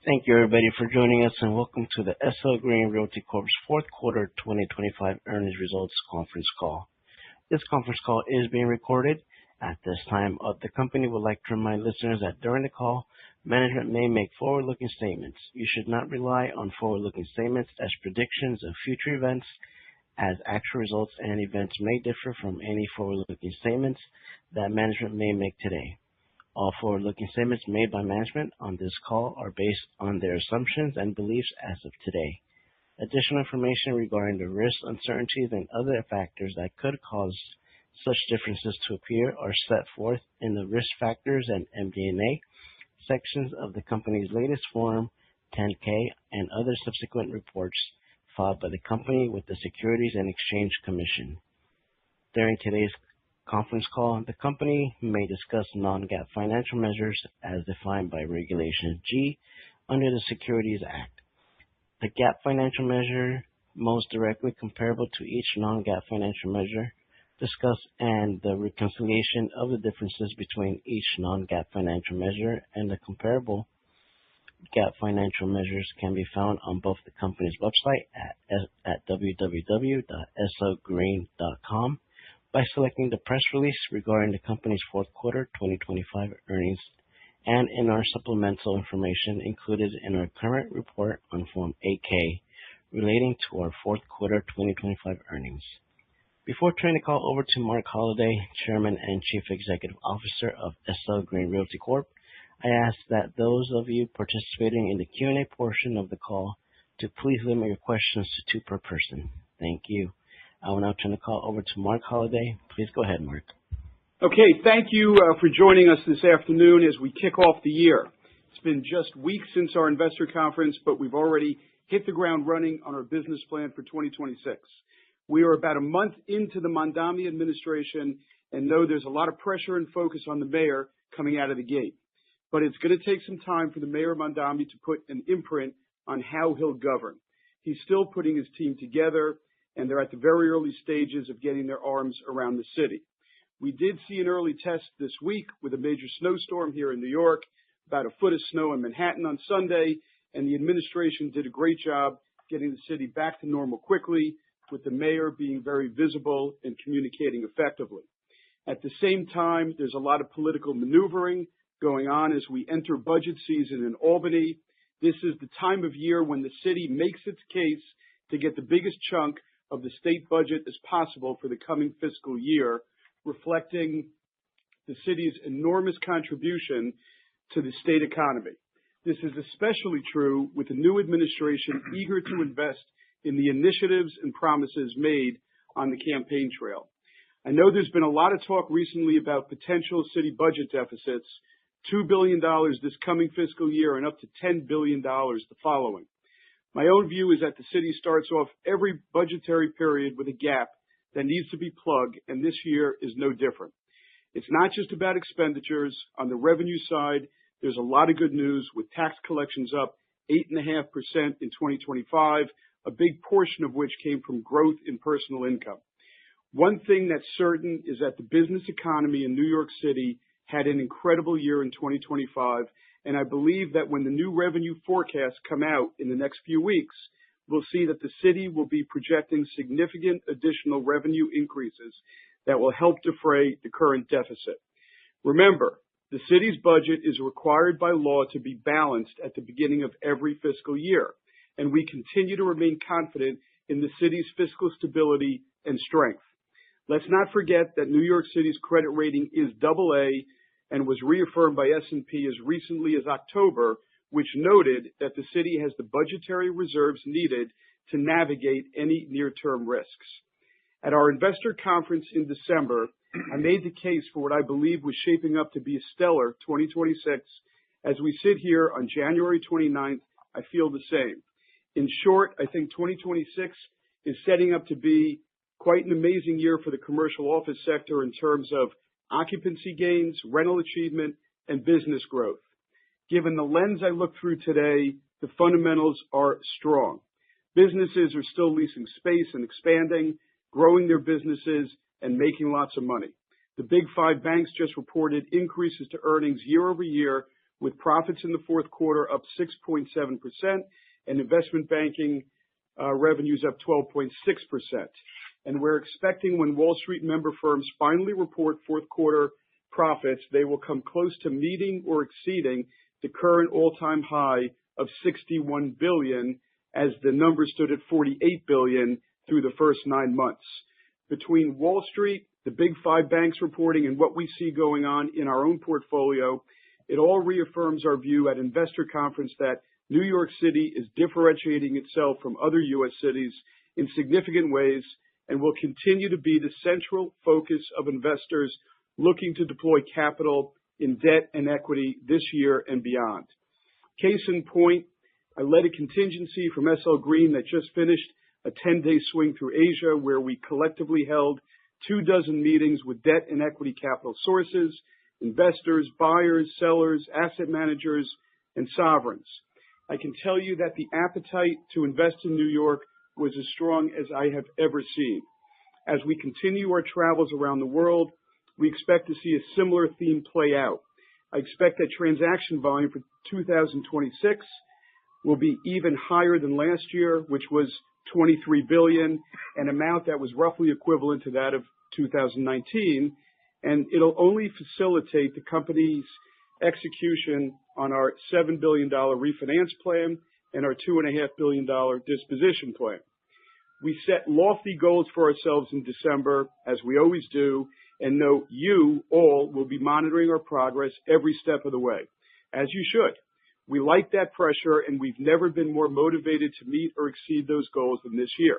Thank you, everybody, for joining us, and welcome to the SL Green Realty Corp's fourth quarter 2025 earnings results conference call. This conference call is being recorded. At this time, the company would like to remind listeners that during the call, management may make forward-looking statements. You should not rely on forward-looking statements as predictions of future events, as actual results and events may differ from any forward-looking statements that management may make today. All forward-looking statements made by management on this call are based on their assumptions and beliefs as of today. Additional information regarding the risks, uncertainties, and other factors that could cause such differences to appear are set forth in the Risk Factors and MD&A sections of the company's latest Form 10-K and other subsequent reports filed by the company with the Securities and Exchange Commission. During today's conference call, the company may discuss non-GAAP financial measures as defined by Regulation G under the Securities Act. The GAAP financial measure most directly comparable to each non-GAAP financial measure discussed and the reconciliation of the differences between each non-GAAP financial measure and the comparable GAAP financial measures can be found on both the company's website at www.slgreen.com by selecting the press release regarding the company's fourth quarter 2025 earnings and in our supplemental information included in our current report on Form 8-K relating to our fourth quarter 2025 earnings. Before turning the call over to Marc Holliday, Chairman and Chief Executive Officer of SL Green Realty Corp, I ask that those of you participating in the Q&A portion of the call to please limit your questions to two per person. Thank you. I will now turn the call over to Marc Holliday. Please go ahead, Marc. Okay, thank you for joining us this afternoon as we kick off the year. It's been just weeks since our investor conference, but we've already hit the ground running on our business plan for 2026. We are about a month into the Mamdani administration and know there's a lot of pressure and focus on the mayor coming out of the gate. But it's going to take some time for the mayor Mamdani to put an imprint on how he'll govern. He's still putting his team together, and they're at the very early stages of getting their arms around the city. We did see an early test this week with a major snowstorm here in New York, about a foot of snow in Manhattan on Sunday, and the administration did a great job getting the city back to normal quickly, with the mayor being very visible and communicating effectively. At the same time, there's a lot of political maneuvering going on as we enter budget season in Albany. This is the time of year when the city makes its case to get the biggest chunk of the state budget as possible for the coming fiscal year, reflecting the city's enormous contribution to the state economy. This is especially true with the new administration eager to invest in the initiatives and promises made on the campaign trail. I know there's been a lot of talk recently about potential city budget deficits, $2 billion this coming fiscal year and up to $10 billion the following. My own view is that the city starts off every budgetary period with a gap that needs to be plugged, and this year is no different. It's not just about expenditures. On the revenue side, there's a lot of good news, with tax collections up 8.5% in 2025, a big portion of which came from growth in personal income. One thing that's certain is that the business economy in New York City had an incredible year in 2025, and I believe that when the new revenue forecasts come out in the next few weeks, we'll see that the city will be projecting significant additional revenue increases that will help defray the current deficit. Remember, the city's budget is required by law to be balanced at the beginning of every fiscal year, and we continue to remain confident in the city's fiscal stability and strength. Let's not forget that New York City's credit rating is AA and was reaffirmed by S&P as recently as October, which noted that the city has the budgetary reserves needed to navigate any near-term risks. At our investor conference in December, I made the case for what I believe was shaping up to be a stellar 2026. As we sit here on January 29th, I feel the same. In short, I think 2026 is setting up to be quite an amazing year for the commercial office sector in terms of occupancy gains, rental achievement, and business growth. Given the lens I look through today, the fundamentals are strong. Businesses are still leasing space and expanding, growing their businesses, and making lots of money. The big five banks just reported increases to earnings year over year, with profits in the fourth quarter up 6.7% and investment banking revenues up 12.6%. And we're expecting when Wall Street member firms finally report fourth quarter profits, they will come close to meeting or exceeding the current all-time high of $61 billion, as the number stood at $48 billion through the first 9 months. Between Wall Street, the big five banks reporting, and what we see going on in our own portfolio, it all reaffirms our view at Investor Conference that New York City is differentiating itself from other U.S. cities in significant ways and will continue to be the central focus of investors looking to deploy capital in debt and equity this year and beyond. Case in point, I led a contingency from SL Green that just finished a 10-day swing through Asia, where we collectively held 24 meetings with debt and equity capital sources, investors, buyers, sellers, asset managers, and sovereigns. I can tell you that the appetite to invest in New York was as strong as I have ever seen. As we continue our travels around the world, we expect to see a similar theme play out. I expect that transaction volume for 2026 will be even higher than last year, which was $23 billion, an amount that was roughly equivalent to that of 2019, and it'll only facilitate the company's execution on our $7 billion refinance plan and our $2.5 billion disposition plan. We set lofty goals for ourselves in December, as we always do, and know you all will be monitoring our progress every step of the way, as you should. We like that pressure, and we've never been more motivated to meet or exceed those goals than this year.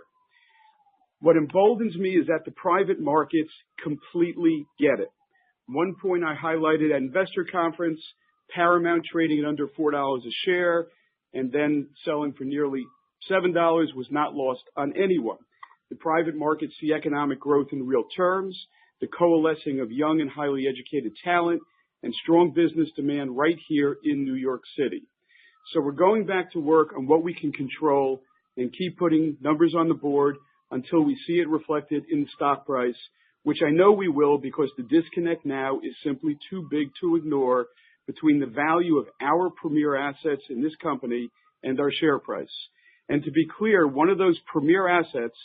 What emboldens me is that the private markets completely get it. One point I highlighted at Investor Conference, Paramount trading at under $4 a share and then selling for nearly $7 was not lost on anyone. The private markets see economic growth in real terms, the coalescing of young and highly educated talent, and strong business demand right here in New York City. So we're going back to work on what we can control and keep putting numbers on the board until we see it reflected in the stock price, which I know we will, because the disconnect now is simply too big to ignore between the value of our premier assets in this company and our share price. And to be clear, one of those premier assets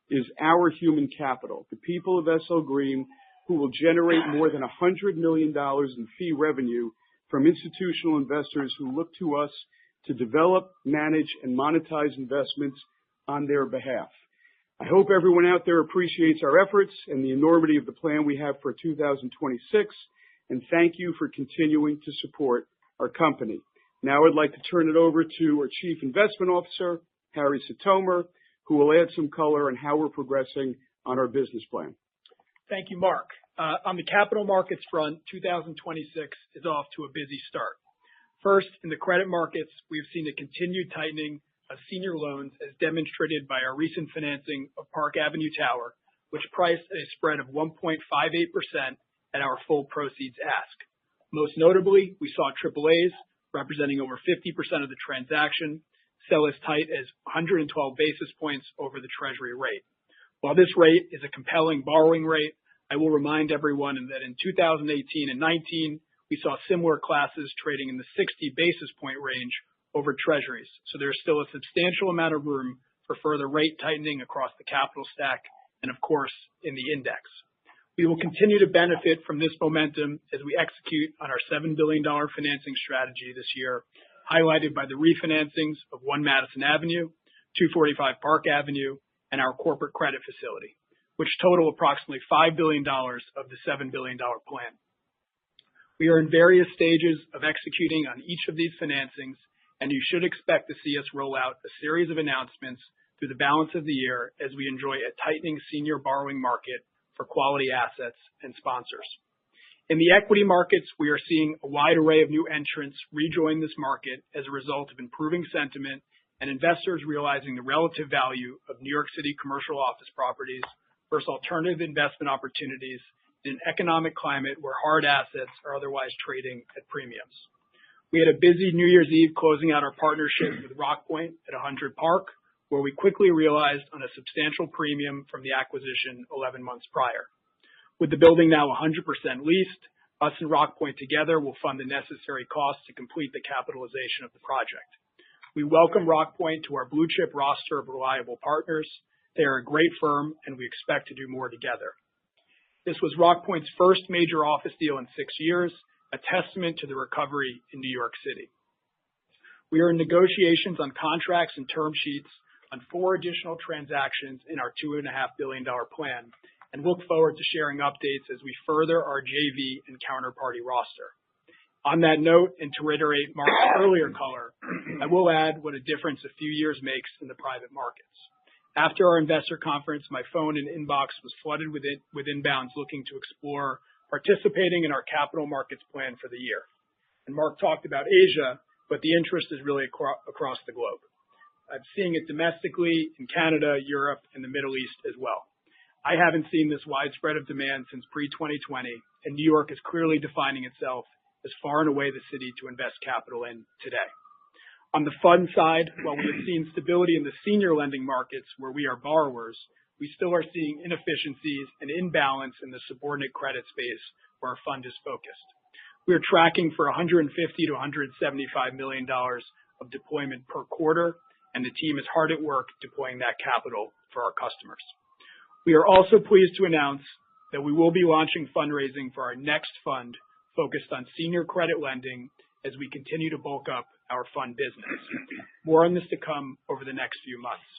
is our human capital, the people of SL Green, who will generate more than $100 million in fee revenue from institutional investors who look to us to develop, manage, and monetize investments on their behalf. I hope everyone out there appreciates our efforts and the enormity of the plan we have for 2026, and thank you for continuing to support our company. Now I'd like to turn it over to our Chief Investment Officer, Harry Sitomer, who will add some color on how we're progressing on our business plan. Thank you, Mark. On the capital markets front, 2026 is off to a busy start. First, in the credit markets, we've seen a continued tightening of senior loans, as demonstrated by our recent financing of Park Avenue Tower, which priced at a spread of 1.58% at our full proceeds ask. Most notably, we saw AAAs, representing over 50% of the transaction, sell as tight as 112 basis points over the Treasury rate. While this rate is a compelling borrowing rate, I will remind everyone that in 2018 and 19, we saw similar classes trading in the 60 basis point range over Treasuries. So there's still a substantial amount of room for further rate tightening across the capital stack and, of course, in the index. We will continue to benefit from this momentum as we execute on our $7 billion financing strategy this year, highlighted by the refinancings of 1 Madison Avenue, 245 Park Avenue, and our corporate credit facility, which total approximately $5 billion of the $7 billion plan. We are in various stages of executing on each of these financings, and you should expect to see us roll out a series of announcements through the balance of the year as we enjoy a tightening senior borrowing market for quality assets and sponsors. In the equity markets, we are seeing a wide array of new entrants rejoin this market as a result of improving sentiment and investors realizing the relative value of New York City commercial office properties versus alternative investment opportunities in an economic climate where hard assets are otherwise trading at premiums. We had a busy New Year's Eve closing out our partnership with Rockpoint at 100 Park, where we quickly realized on a substantial premium from the acquisition 11 months prior. With the building now 100% leased, Us and Rockpoint together will fund the necessary costs to complete the capitalization of the project. We welcome Rockpoint to our blue chip roster of reliable partners. They are a great firm, and we expect to do more together. This was Rockpoint's first major office deal in 6 years, a testament to the recovery in New York City. We are in negotiations on contracts and term sheets on 4 additional transactions in our $2.5 billion plan, and look forward to sharing updates as we further our JV and counterparty roster. On that note, and to reiterate Mark's earlier color, I will add what a difference a few years makes in the private markets. After our investor conference, my phone and inbox was flooded with inbounds looking to explore participating in our capital markets plan for the year. And Mark talked about Asia, but the interest is really across the globe. I'm seeing it domestically in Canada, Europe, and the Middle East as well. I haven't seen this widespread of demand since pre-2020, and New York is clearly defining itself as far and away the city to invest capital in today. On the fund side, while we have seen stability in the senior lending markets where we are borrowers, we still are seeing inefficiencies and imbalance in the subordinate credit space where our fund is focused. We are tracking for $150 to $175 million of deployment per quarter, and the team is hard at work deploying that capital for our customers. We are also pleased to announce that we will be launching fundraising for our next fund focused on senior credit lending as we continue to bulk up our fund business. More on this to come over the next few months.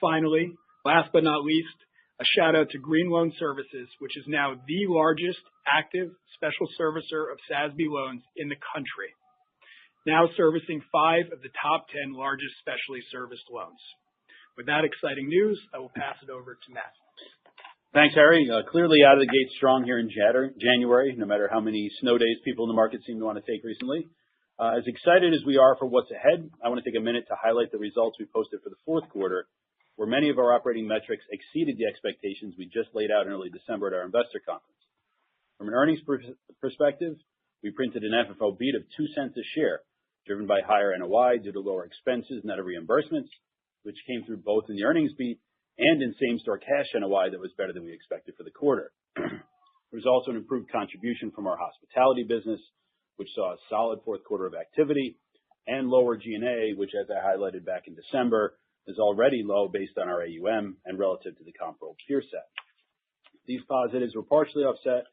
Finally, last but not least, a shout out to Green Loan Services, which is now the largest active special servicer of SASB loans in the country, now servicing 5 of the top 10 largest specially serviced loans. With that exciting news, I will pass it over to Matt. Thanks, Harry. Clearly out of the gate strong here in January, no matter how many snow days people in the market seem to want to take recently. As excited as we are for what's ahead, I want to take a minute to highlight the results we posted for the fourth quarter, where many of our operating metrics exceeded the expectations we just laid out in early December at our investor conference. From an earnings perspective, we printed an FFO beat of 2 cents a share, driven by higher NOI due to lower expenses net of reimbursements, which came through both in the earnings beat and in same-store cash NOI that was better than we expected for the quarter. There was also an improved contribution from our hospitality business, which saw a solid fourth quarter of activity, and lower G&A, which, as I highlighted back in December, is already low based on our AUM and relative to the comparable peer set. These positives were partially offset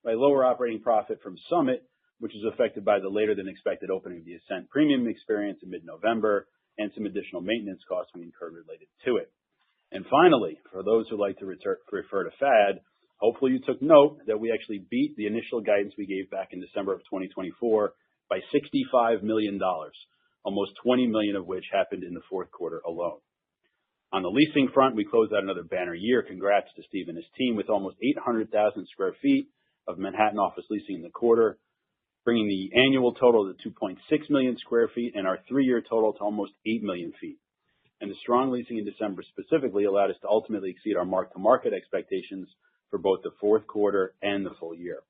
by lower operating profit from Summit, which is affected by the later than expected opening of the Ascent Premium experience in mid-November and some additional maintenance costs we incurred related to it. And finally, for those who like to refer to FAD, hopefully you took note that we actually beat the initial guidance we gave back in December of 2024 by $65 million, almost $20 million of which happened in the fourth quarter alone. On the leasing front, we closed out another banner year. Congrats to Steve and his team with almost 800,000 square feet of Manhattan office leasing in the quarter, bringing the annual total to 2.6 million square feet and our 3-year total to almost 8 million feet. And the strong leasing in December specifically allowed us to ultimately exceed our mark-to-market expectations for both the fourth quarter and the full year.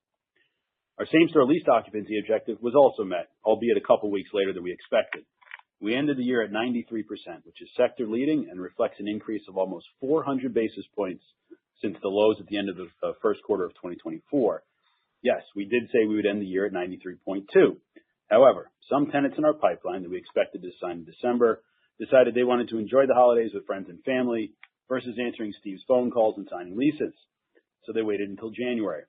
Our same-store leased occupancy objective was also met, albeit a couple weeks later than we expected. We ended the year at 93%, which is sector-leading and reflects an increase of almost 400 basis points since the lows at the end of the first quarter of 2024. Yes, we did say we would end the year at 93.2. However, some tenants in our pipeline that we expected to sign in December decided they wanted to enjoy the holidays with friends and family versus answering Steve's phone calls and signing leases. So they waited until January,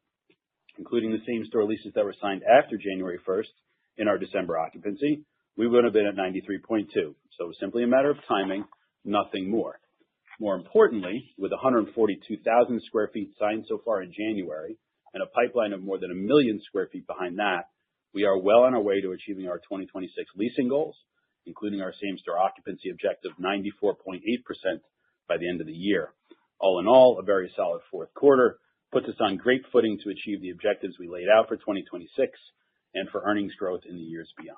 including the same store leases that were signed after January 1st in our December occupancy. We would have been at 93.2. So it was simply a matter of timing, nothing more. More importantly, with 142,000 square feet signed so far in January and a pipeline of more than 1 million square feet behind that, we are well on our way to achieving our 2026 leasing goals, including our same-store occupancy objective of 94.8% by the end of the year. All in all, a very solid fourth quarter puts us on great footing to achieve the objectives we laid out for 2026 and for earnings growth in the years beyond.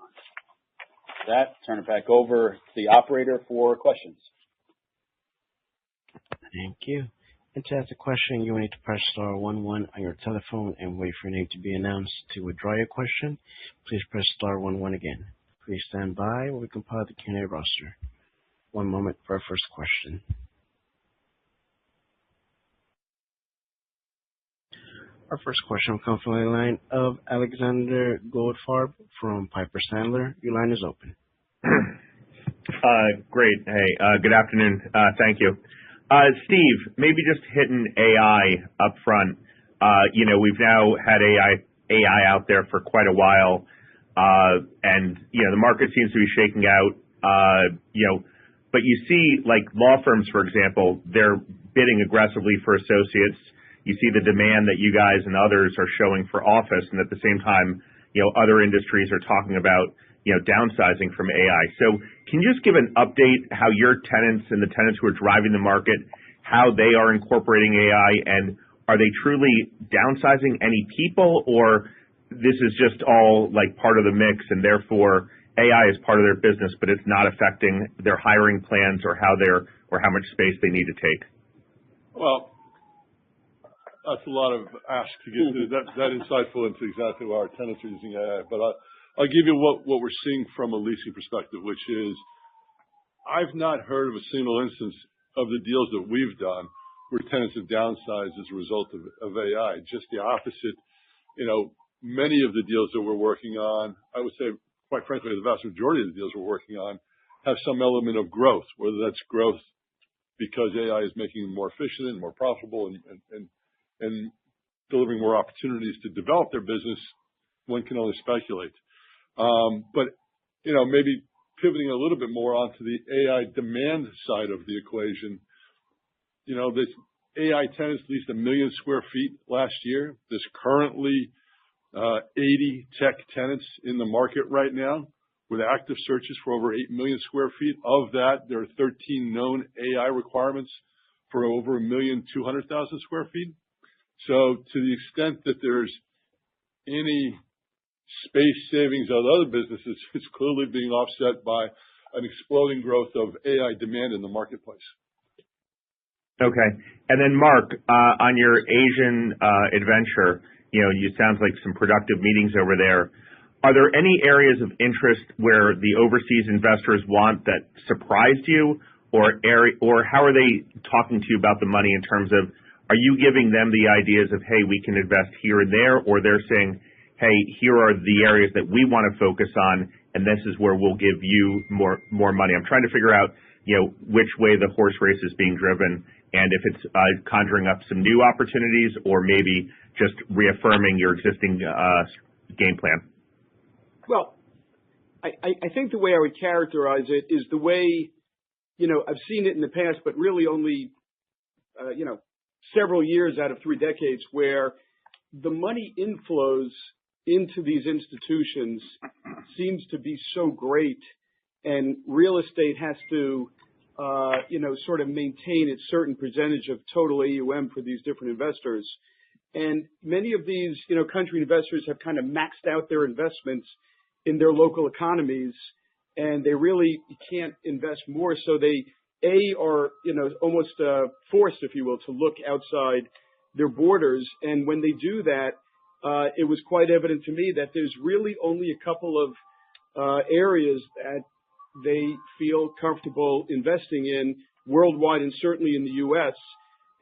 With that, turn it back over to the operator for questions. Thank you. And to ask a question, you will need to press star 11 on your telephone and wait for your name to be announced. To withdraw your question, please press star 11 again. Please stand by while we compile the Q&A roster. One moment for our first question. Our first question will come from the line of Alexander Goldfarb from Piper Sandler. Your line is open. Great. Hey, good afternoon. Thank you. Steve, maybe just hitting AI up front. We've now had AI out there for quite a while, and the market seems to be shaking out. But you see, like law firms, for example, they're bidding aggressively for associates. You see the demand that you guys and others are showing for office, and at the same time, other industries are talking about downsizing from AI. So can you just give an update how your tenants and the tenants who are driving the market, how they are incorporating AI, and are they truly downsizing any people, or this is just all like part of the mix and therefore AI is part of their business, but it's not affecting their hiring plans or how much space they need to take? Well, that's a lot of ask to get to that insightful into exactly why our tenants are using AI. But I'll give you what we're seeing from a leasing perspective, which is I've not heard of a single instance of the deals that we've done where tenants have downsized as a result of AI. Just the opposite. Many of the deals that we're working on, I would say, quite frankly, the vast majority of the deals we're working on have some element of growth, whether that's growth because AI is making them more efficient and more profitable and delivering more opportunities to develop their business. One can only speculate. But maybe pivoting a little bit more onto the AI demand side of the equation. This AI tenants leased 1 million square feet last year. There's currently 80 tech tenants in the market right now with active searches for over 8 million square feet. Of that, there are 13 known AI requirements for over 1,200,000 square feet. So to the extent that there's any space savings on other businesses, it's clearly being offset by an exploding growth of AI demand in the marketplace. Okay. And then Mark, on your Asian adventure, it sounds like some productive meetings over there. Are there any areas of interest where the overseas investors want that surprised you, or how are they talking to you about the money in terms of, are you giving them the ideas of, hey, we can invest here and there, or they're saying, hey, here are the areas that we want to focus on, and this is where we'll give you more money? I'm trying to figure out, which way the horse race is being driven, and if it's conjuring up some new opportunities or maybe just reaffirming your existing game plan. Well, I think the way I would characterize it is the way, I've seen it in the past, but really only, several years out of 3 decades, where the money inflows into these institutions seems to be so great, and real estate has to, sort of maintain its certain percentage of total AUM for these different investors. And many of these, country investors have kind of maxed out their investments in their local economies, and they really can't invest more. So they, are, almost forced, if you will, to look outside their borders. And when they do that, it was quite evident to me that there's really only a couple of areas that they feel comfortable investing in worldwide and certainly in the U.S.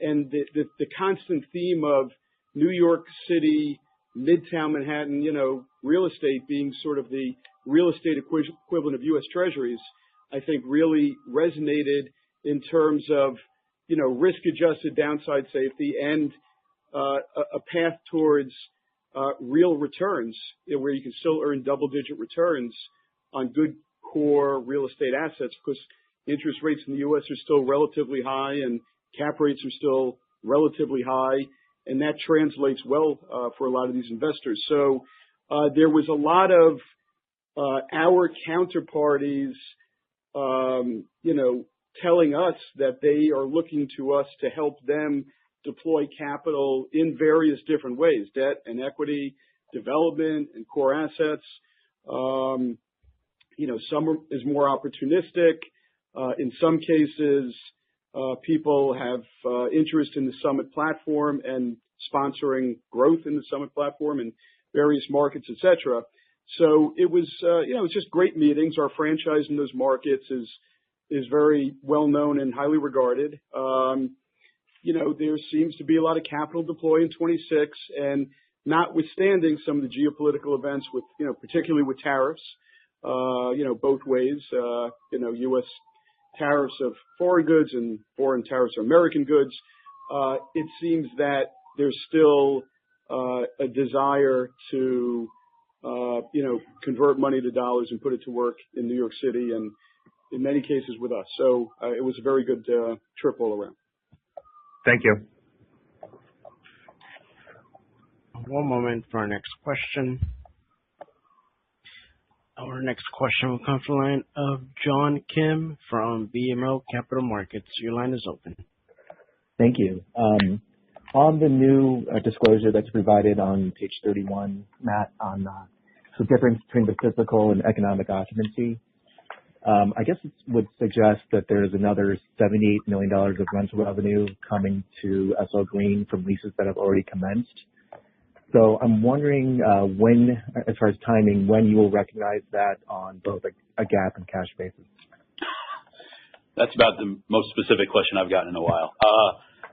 And the constant theme of New York City, Midtown Manhattan, real estate being sort of the real estate equivalent of U.S. Treasuries, I think really resonated in terms of, risk-adjusted downside safety and a path towards real returns, where you can still earn double-digit returns on good core real estate assets, because interest rates in the U.S. are still relatively high and cap rates are still relatively high, and that translates well for a lot of these investors. So there was a lot of our counterparties, telling us that they are looking to us to help them deploy capital in various different ways, debt and equity, development and core assets. Some is more opportunistic. In some cases, people have interest in the Summit platform and sponsoring growth in the Summit platform in various markets, et cetera. So it was, it was just great meetings. Our franchise in those markets is very well known and highly regarded. there seems to be a lot of capital deployed in 26, and notwithstanding some of the geopolitical events with, particularly with tariffs, both ways, U.S. tariffs of foreign goods and foreign tariffs of American goods, it seems that there's still a desire to, convert money to dollars and put it to work in New York City and in many cases with us. So it was a very good trip all around. Thank you. One moment for our next question. Our next question will come from the line of John Kim from BMO Capital Markets. Your line is open. Thank you. On the new disclosure that's provided on page 31, Matt, on the difference between the physical and economic occupancy, I guess it would suggest that there's another $78 million of rental revenue coming to SL Green from leases that have already commenced. So I'm wondering when, as far as timing, when you will recognize that on both a GAAP and cash basis. That's about the most specific question I've gotten in a while.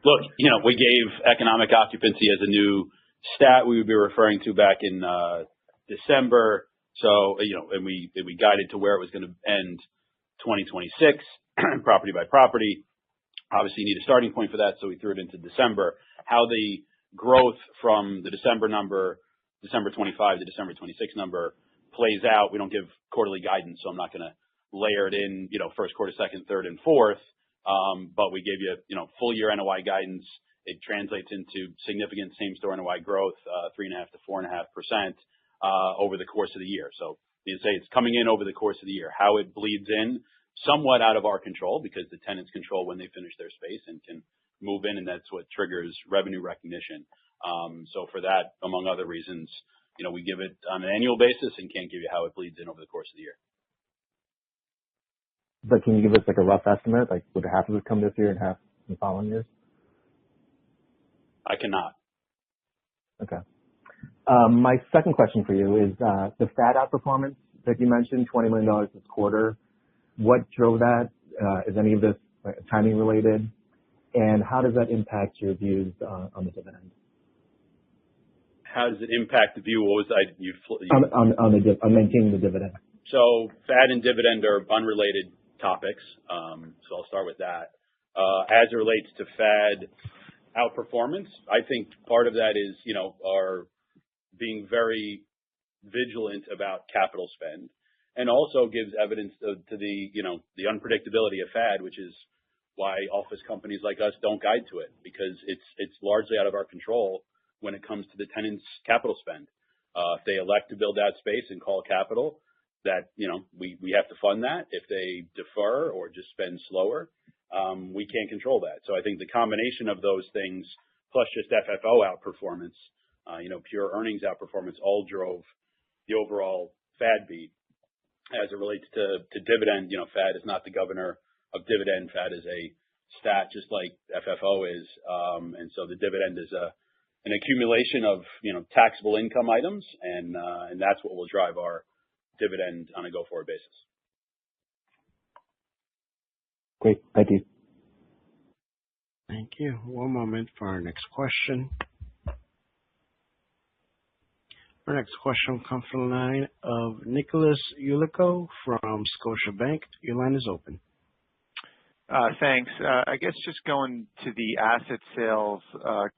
Look, we gave economic occupancy as a new stat we would be referring to back in December. So, and we guided to where it was going to end 2026, property by property. Obviously, you need a starting point for that, so we threw it into December. How the growth from the December number, December 25 to December 26 number plays out, we don't give quarterly guidance, so I'm not going to layer it in, first quarter, second, third, and fourth. But we gave you, full year NOI guidance. It translates into significant same-store NOI growth, 3.5 to 4.5%. Over the course of the year. So you say it's coming in over the course of the year. How it bleeds in, somewhat out of our control because the tenants control when they finish their space and can move in, and that's what triggers revenue recognition. So for that, among other reasons, we give it on an annual basis and can't give you how it bleeds in over the course of the year. But can you give us like a rough estimate? Like would half of it come this year and half in the following years? I cannot. Okay. My second question for you is the FAD outperformance that you mentioned, $20 million this quarter. What drove that? Is any of this timing related? And how does that impact your views on the dividend? How does it impact the view? What was on maintaining the dividend? So FAD and dividend are unrelated topics. So I'll start with that. As it relates to FAD outperformance, I think part of that is, our being very vigilant about capital spend, and also gives evidence to the, the unpredictability of FAD, which is why office companies like us don't guide to it, because it's largely out of our control when it comes to the tenant's capital spend. If they elect to build out space and call capital, that, we have to fund that. If they defer or just spend slower, we can't control that. So I think the combination of those things, plus just FFO outperformance, pure earnings outperformance, all drove the overall FAD beat. As it relates to dividend, FAD is not the governor of dividend. FAD is a stat just like FFO is. And so the dividend is an accumulation of, taxable income items, and that's what will drive our dividend on a go-forward basis. Great. Thank you. Thank you. One moment for our next question. Our next question will come from the line of Nicholas Yulico from Scotiabank. Your line is open. Thanks. I guess just going to the asset sales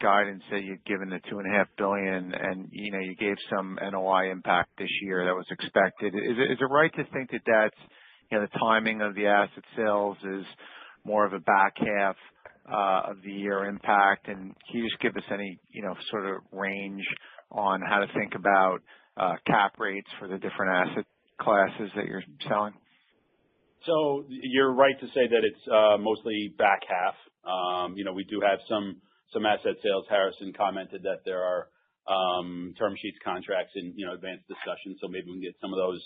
guidance that you've given, the $2.5 billion, and you gave some NOI impact this year that was expected. Is it right to think that that's the timing of the asset sales is more of a back half of the year impact? And can you just give us any sort of range on how to think about cap rates for the different asset classes that you're selling? So you're right to say that it's mostly back half. We do have some asset sales. Harrison commented that there are term sheets, contracts, and advanced discussions. So maybe we can get some of those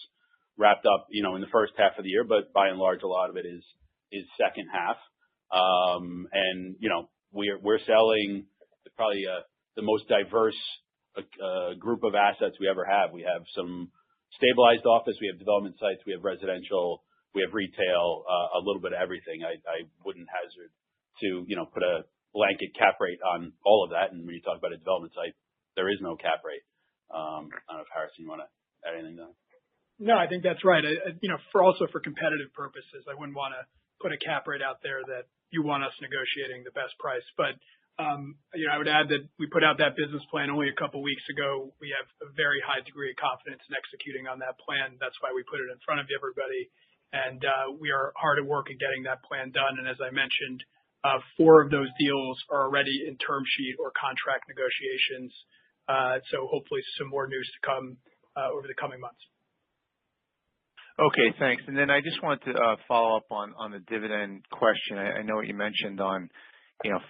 wrapped up, in the first half of the year. But by and large, a lot of it is second half. And we're selling probably the most diverse group of assets we ever have. We have some stabilized office, we have development sites, we have residential, we have retail, a little bit of everything. I wouldn't hazard to put a blanket cap rate on all of that. And when you talk about a development site, there is no cap rate. I don't know if Harrison, you want to add anything to that? No, I think that's right. For competitive purposes, I wouldn't want to put a cap rate out there that you want us negotiating the best price. But I would add that we put out that business plan only a couple weeks ago. We have a very high degree of confidence in executing on that plan. That's why we put it in front of everybody. And we are hard at work at getting that plan done. And as I mentioned, 4 of those deals are already in term sheet or contract negotiations. So hopefully some more news to come over the coming months. Okay, thanks. And then I just wanted to follow up on the dividend question. I know what you mentioned on,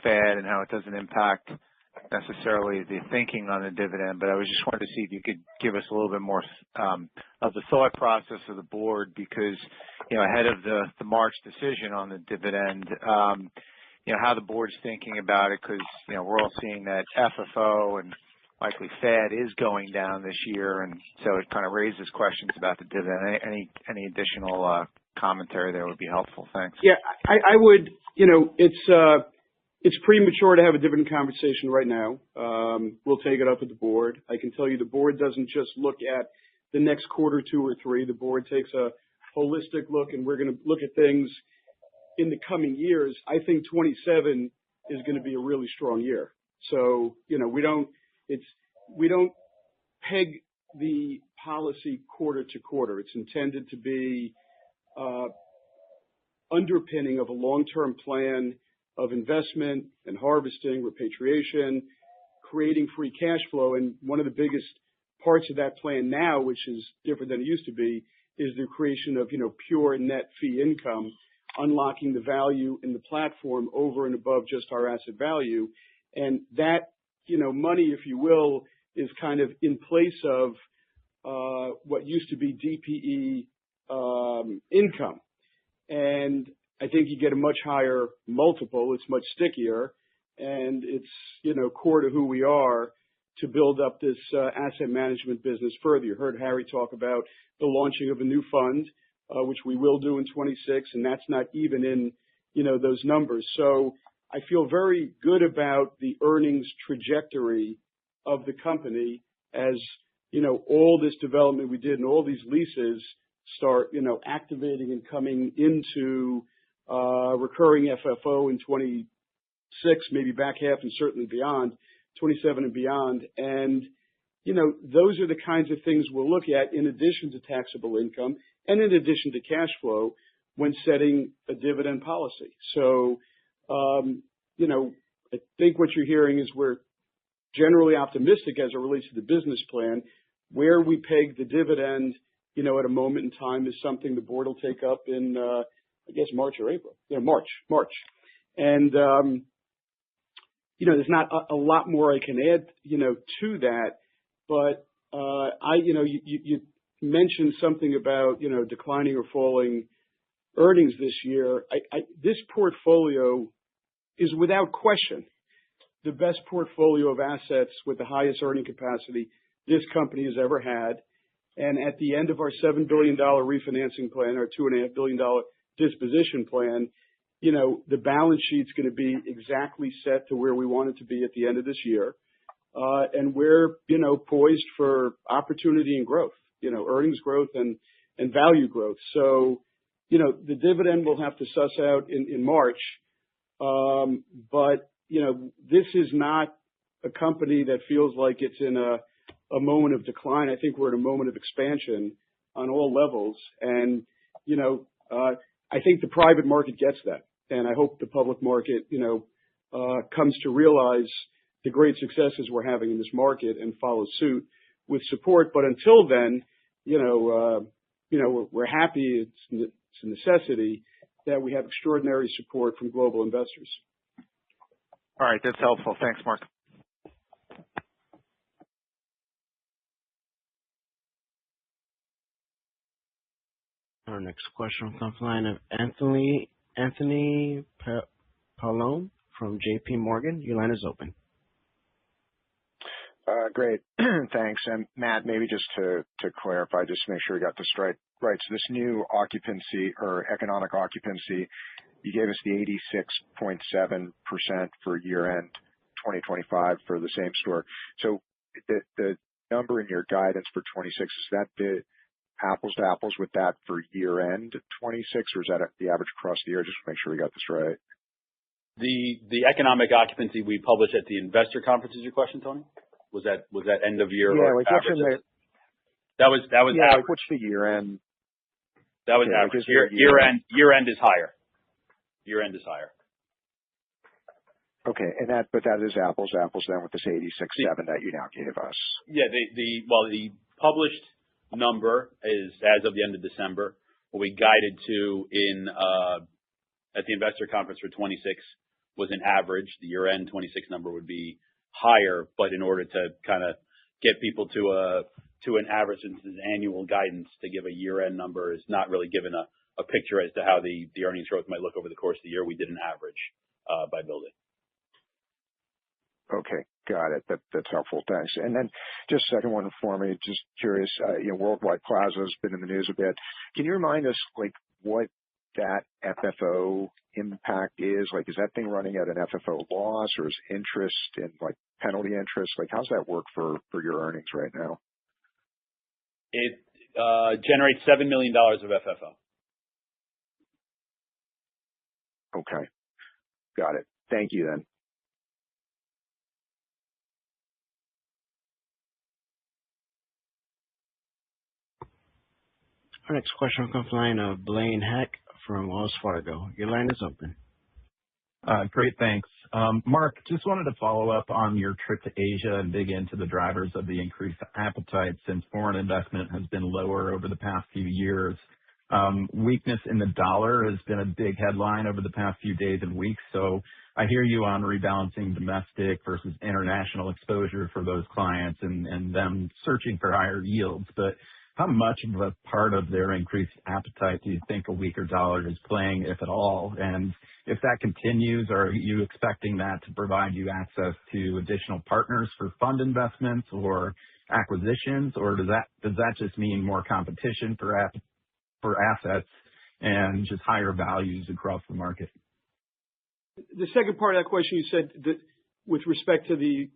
Fed and how it doesn't impact necessarily the thinking on the dividend, but I was just wanted to see if you could give us a little bit more of the thought process of the board because, ahead of the March decision on the dividend, how the board's thinking about it because, we're all seeing that FFO and likely Fed is going down this year, and so it kind of raises questions about the dividend. Any additional commentary there would be helpful. Thanks. Yeah, I would. It's premature to have a dividend conversation right now. We'll take it up with the board. I can tell you the board doesn't just look at the next quarter, 2 or 3. The board takes a holistic look, and we're going to look at things in the coming years. I think 27 is going to be a really strong year. So, we don't peg the policy quarter to quarter. It's intended to be underpinning of a long-term plan of investment and harvesting, repatriation, creating free cash flow. And one of the biggest parts of that plan now, which is different than it used to be, is the creation of, pure net fee income, unlocking the value in the platform over and above just our asset value. And that, money, if you will, is kind of in place of what used to be DPE income. And I think you get a much higher multiple. It's much stickier, and it's, core to who we are to build up this asset management business further. You heard Harry talk about the launching of a new fund, which we will do in 26, and that's not even in, those numbers. So I feel very good about the earnings trajectory of the company as, all this development we did and all these leases start, activating and coming into recurring FFO in 26, maybe back half and certainly beyond, 27 and beyond. And, those are the kinds of things we'll look at in addition to taxable income and in addition to cash flow when setting a dividend policy. So, I think what you're hearing is we're generally optimistic as it relates to the business plan. Where we peg the dividend, at a moment in time is something the board will take up in, I guess, March or April. Yeah, March. And, there's not a lot more I can add, to that. But, you mentioned something about, declining or falling earnings this year. This portfolio is without question the best portfolio of assets with the highest earning capacity this company has ever had. And at the end of our $7 billion refinancing plan, our $2.5 billion disposition plan, the balance sheet's going to be exactly set to where we want it to be at the end of this year. And we're, poised for opportunity and growth, earnings growth and value growth. So, the dividend we'll have to suss out in March. But, this is not a company that feels like it's in a moment of decline. I think we're in a moment of expansion on all levels. And, I think the private market gets that. And I hope the public market, comes to realize the great successes we're having in this market and follow suit with support. But until then, we're happy. It's a necessity that we have extraordinary support from global investors. All right. That's helpful. Thanks, Mark. Our next question comes from the line of Anthony Paolone from JP Morgan. Your line is open. Great. Thanks. And Matt, maybe just to clarify, just to make sure we got this right. So this new occupancy or economic occupancy, you gave us the 86.7% for year-end 2025 for the same store. So the number in your guidance for 26, is that the apples to apples with that for year-end 26, or is that the average across the year? Just to make sure we got this right. The economic occupancy we published at the investor conference is your question, Tony? Was that end of year? Yeah, or like what's in there? That was Yeah, average. like what's the year-end? That was Yeah, average. like Year-end is higher. Year-end is higher. Okay, but that is apples to apples then with this 86.7 that you now gave us. Yeah, the published number is as of the end of December. What we guided to at the investor conference for 26 was an average. The year-end 26 number would be higher, but in order to kind of get people to an average, since it's annual guidance, to give a year-end number is not really given a picture as to how the earnings growth might look over the course of the year. We did an average by building. Okay, got it. That's helpful. Thanks. And then just second one for me, just curious, Worldwide Plaza has been in the news a bit. Can you remind us, like, what that FFO impact is? Like, is that thing running at an FFO loss, or is interest and, like, penalty interest? Like, how's that work for your earnings right now? It generates $7 million of FFO. Okay, got it. Thank you then. Our next question comes from the line of Blaine Heck from Wells Fargo. Your line is open. Great, thanks. Mark, just wanted to follow up on your trip to Asia and dig into the drivers of the increased appetite since foreign investment has been lower over the past few years. Weakness in the dollar has been a big headline over the past few days and weeks, so I hear you on rebalancing domestic versus international exposure for those clients and them searching for higher yields. But how much of a part of their increased appetite do you think a weaker dollar is playing, if at all? And if that continues, are you expecting that to provide you access to additional partners for fund investments or acquisitions, or does that just mean more competition for assets and just higher values across the market? The second part of that question, you said that with respect to the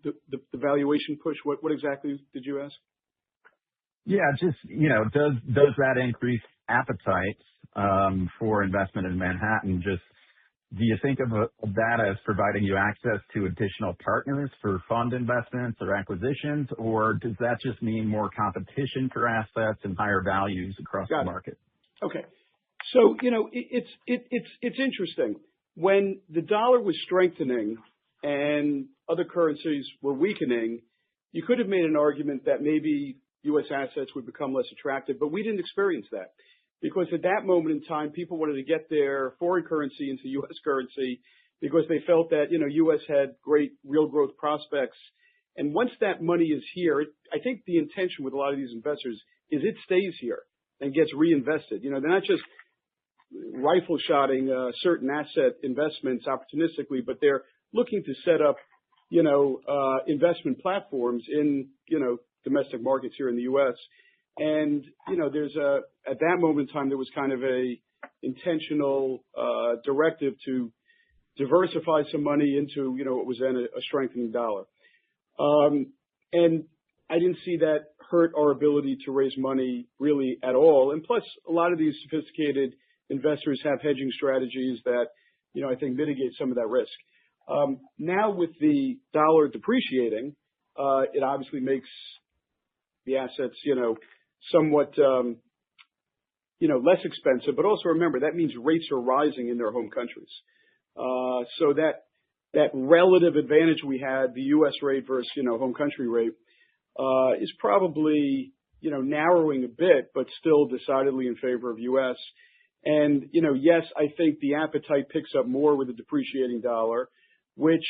valuation push, what exactly did you ask? Yeah, just, does that increase appetite for investment in Manhattan? Just, do you think of that as providing you access to additional partners for fund investments or acquisitions, or does that just mean more competition for assets and higher values across the market? Okay. So, it's interesting. When the dollar was strengthening and other currencies were weakening, you could have made an argument that maybe U.S. assets would become less attractive, but we didn't experience that because at that moment in time, people wanted to get their foreign currency into U.S. currency because they felt that, U.S. had great real growth prospects. And once that money is here, I think the intention with a lot of these investors is it stays here and gets reinvested. They're not just rifle shotting certain asset investments opportunistically, but they're looking to set up, investment platforms in, domestic markets here in the U.S. And, at that moment in time, there was kind of a intentional directive to diversify some money into, what was then a strengthening dollar. And I didn't see that hurt our ability to raise money really at all. And plus, a lot of these sophisticated investors have hedging strategies that, I think mitigate some of that risk. Now with the dollar depreciating, it obviously makes the assets, somewhat, less expensive. But also remember, that means rates are rising in their home countries. So that relative advantage we had, the U.S. rate versus, home country rate, is probably, narrowing a bit, but still decidedly in favor of U.S. And, yes, I think the appetite picks up more with the depreciating dollar, which,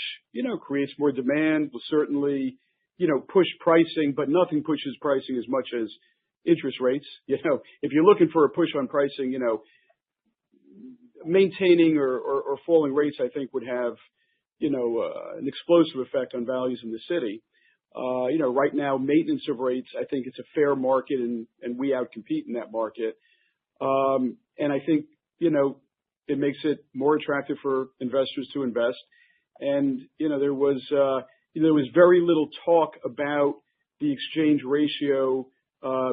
creates more demand, will certainly, push pricing, but nothing pushes pricing as much as interest rates. If you're looking for a push on pricing, maintaining or falling rates, I think would have, an explosive effect on values in the city. Right now, maintenance of rates, I think it's a fair market and we outcompete in that market. And I think, it makes it more attractive for investors to invest. And, there was very little talk about the exchange ratio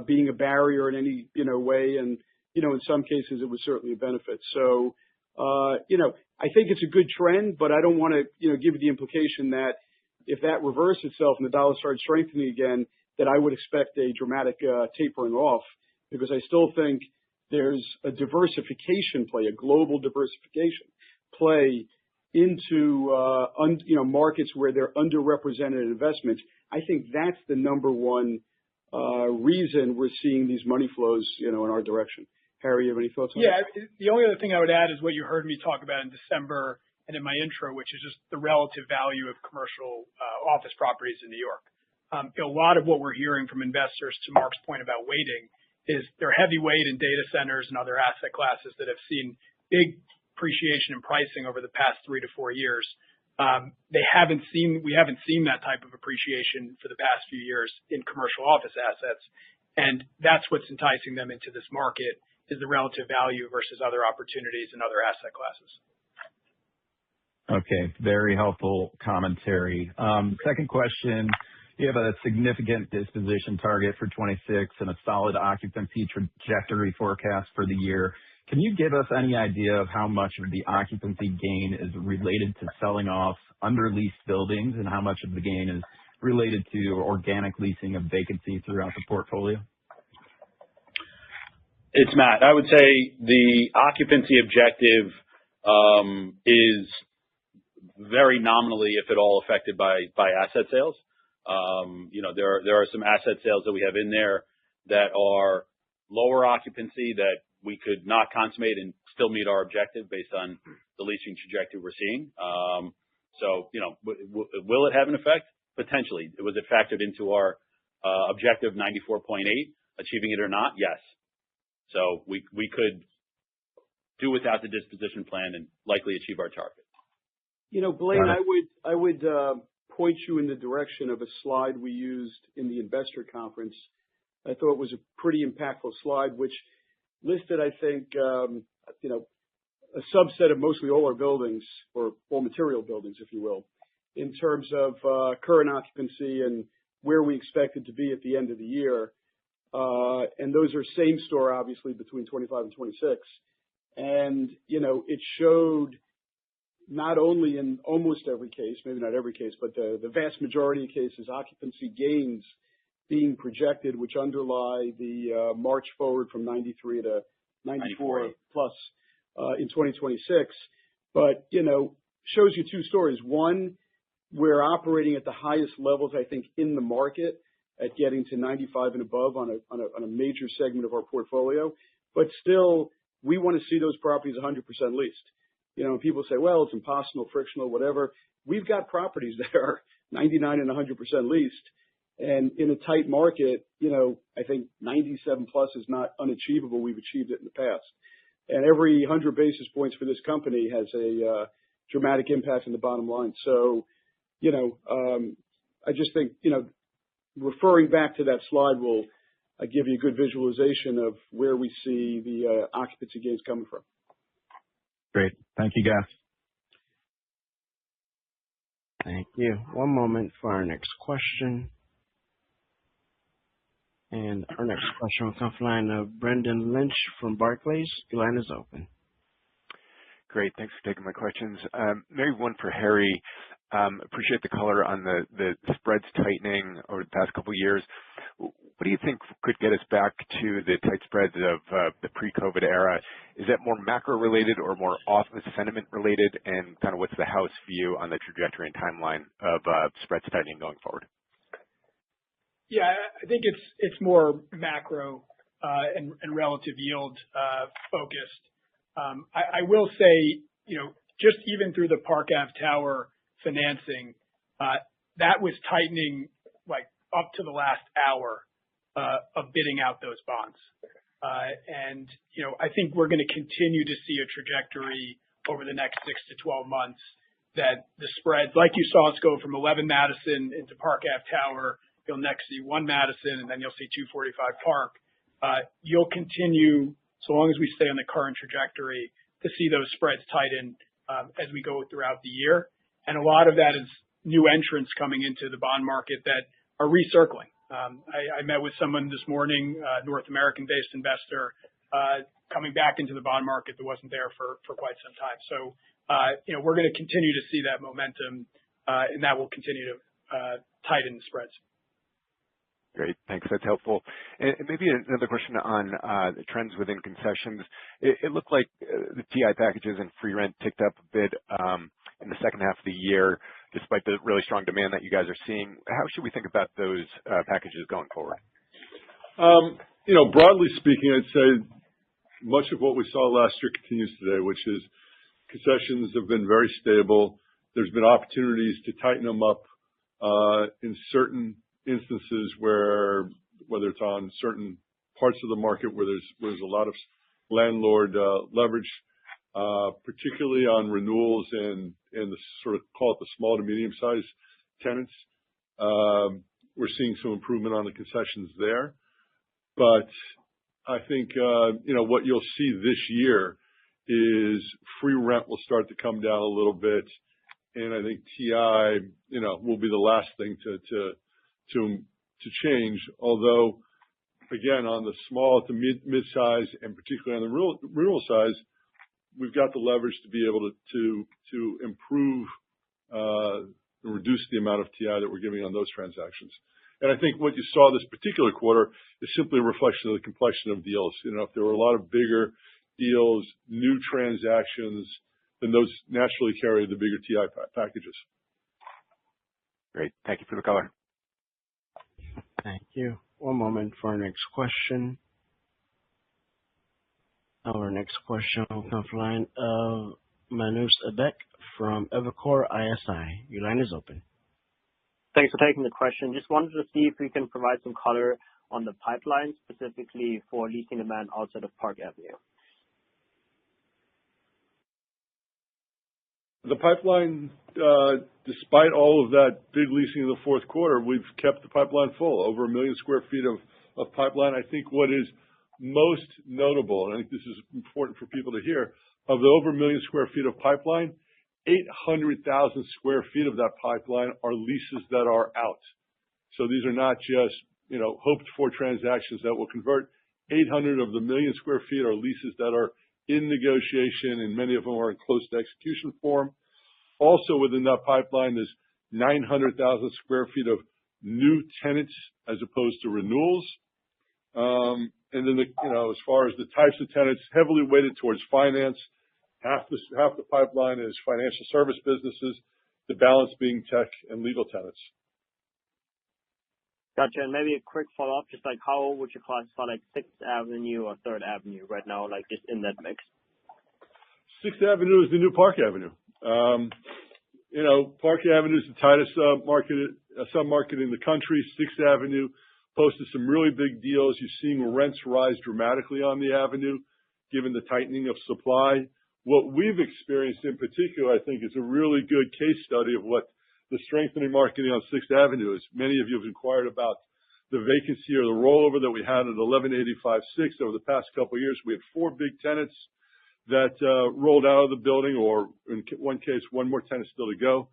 being a barrier in any, way. And, in some cases, it was certainly a benefit. So, I think it's a good trend, but I don't want to, give you the implication that if that reversed itself and the dollar started strengthening again, that I would expect a dramatic tapering off, because I still think there's a diversification play, a global diversification play into markets where they're underrepresented investments. I think that's the number one reason we're seeing these money flows, in our direction. Harry, you have any thoughts on that? Yeah, the only other thing I would add is what you heard me talk about in December and in my intro, which is just the relative value of commercial office properties in New York. A lot of what we're hearing from investors, to Mark's point about weighting, is they're heavyweight in data centers and other asset classes that have seen big appreciation in pricing over the past 3 to 4 years. We haven't seen that type of appreciation for the past few years in commercial office assets, and that's what's enticing them into this market, is the relative value versus other opportunities in other asset classes. Okay, very helpful commentary. Second question, you have a significant disposition target for 26 and a solid occupancy trajectory forecast for the year. Can you give us any idea of how much of the occupancy gain is related to selling off under-leased buildings and how much of the gain is related to organic leasing of vacancy throughout the portfolio? It's Matt. I would say the occupancy objective is very nominally, if at all, affected by asset sales. There are some asset sales that we have in there that are lower occupancy that we could not consummate and still meet our objective based on the leasing trajectory we're seeing. Will it have an effect? Potentially. Was it factored into our objective 94.8, achieving it or not? Yes. So we could do without the disposition plan and likely achieve our target. Blaine, I would point you in the direction of a slide we used in the investor conference. I thought it was a pretty impactful slide, which listed, I think, a subset of mostly all our buildings, or all material buildings, if you will, in terms of current occupancy and where we expect it to be at the end of the year. And those are same store, obviously, between 25 and 26. And, it showed not only in almost every case, maybe not every case, but the vast majority of cases, occupancy gains being projected, which underlie the march forward from 93 to 94 plus in 2026. But, shows you two stories. One, we're operating at the highest levels, I think, in the market at getting to 95 and above on a major segment of our portfolio. But still, we want to see those properties 100% leased. People say, well, it's impossible, frictional, whatever. We've got properties that are 99 and 100% leased. And in a tight market, I think 97 plus is not unachievable. We've achieved it in the past. And every 100 basis points for this company has a dramatic impact on the bottom line. So, I just think, referring back to that slide will give you a good visualization of where we see the occupancy gains coming from. Great. Thank you, guys. Thank you. One moment for our next question. And our next question will come from the line of Brendan Lynch from Barclays. Your line is open. Great. Thanks for taking my questions. Maybe one for Harry. Appreciate the color on the spreads tightening over the past couple of years. What do you think could get us back to the tight spreads of the pre-COVID era? Is that more macro related or more office sentiment related? And kind of what's the house view on the trajectory and timeline of spreads tightening going forward? Yeah, I think it's more macro and relative yield focused. I will say, just even through the Park Ave Tower financing, that was tightening like up to the last hour of bidding out those bonds. And, I think we're going to continue to see a trajectory over the next 6 to 12 months that the spreads, like you saw us go from 11 Madison into Park Ave Tower, you'll next see 1 Madison, and then you'll see 245 Park. You'll continue, so long as we stay on the current trajectory, to see those spreads tighten as we go throughout the year. And a lot of that is new entrants coming into the bond market that are recircling. I met with someone this morning, North American-based investor, coming back into the bond market that wasn't there for quite some time. So, we're going to continue to see that momentum, and that will continue to tighten the spreads. Great. Thanks. That's helpful. And maybe another question on the trends within concessions. It looked like the TI packages and free rent ticked up a bit in the second half of the year, despite the really strong demand that you guys are seeing. How should we think about those packages going forward? Broadly speaking, I'd say much of what we saw last year continues today, which is concessions have been very stable. There's been opportunities to tighten them up in certain instances whether it's on certain parts of the market where there's a lot of landlord leverage, particularly on renewals and the sort of call it the small to medium sized tenants. We're seeing some improvement on the concessions there, but I think what you'll see this year is free rent will start to come down a little bit, and I think TI will be the last thing to change. Although, again, on the small to mid-size and particularly on the renewal size, we've got the leverage to be able to improve and reduce the amount of TI that we're giving on those transactions. And I think what you saw this particular quarter is simply a reflection of the complexion of deals. If there were a lot of bigger deals, new transactions, then those naturally carry the bigger TI packages. Great. Thank you for the color. Thank you. One moment for our next question. Our next question will come from the line of Manus Abek from Evercore ISI. Your line is open. Thanks for taking the question. Just wanted to see if we can provide some color on the pipeline, specifically for leasing demand outside of Park Avenue. The pipeline, despite all of that big leasing in the fourth quarter, we've kept the pipeline full, over 1 million square feet of pipeline. I think what is most notable, and I think this is important for people to hear, of the over 1 million square feet of pipeline, 800,000 square feet of that pipeline are leases that are out. So these are not just, hoped for transactions that will convert. 800 of the 1 million square feet are leases that are in negotiation, and many of them are in close to execution form. Also within that pipeline, there's 900,000 square feet of new tenants as opposed to renewals. And then, as far as the types of tenants, heavily weighted towards finance. Half the pipeline is financial service businesses, the balance being tech and legal tenants. Gotcha. And maybe a quick follow-up, just like how would you classify like 6th Avenue or 3rd Avenue right now, like just in that mix? 6th Avenue is the new Park Avenue. Park Avenue is the tightest sub-market in the country. 6th Avenue posted some really big deals. You're seeing rents rise dramatically on the avenue, given the tightening of supply. What we've experienced in particular, I think, is a really good case study of what the strengthening marketing on 6th Avenue is. Many of you have inquired about the vacancy or the rollover that we had at 1185 6th over the past couple of years. We had 4 big tenants that rolled out of the building, or in one case, 1 more tenant still to go.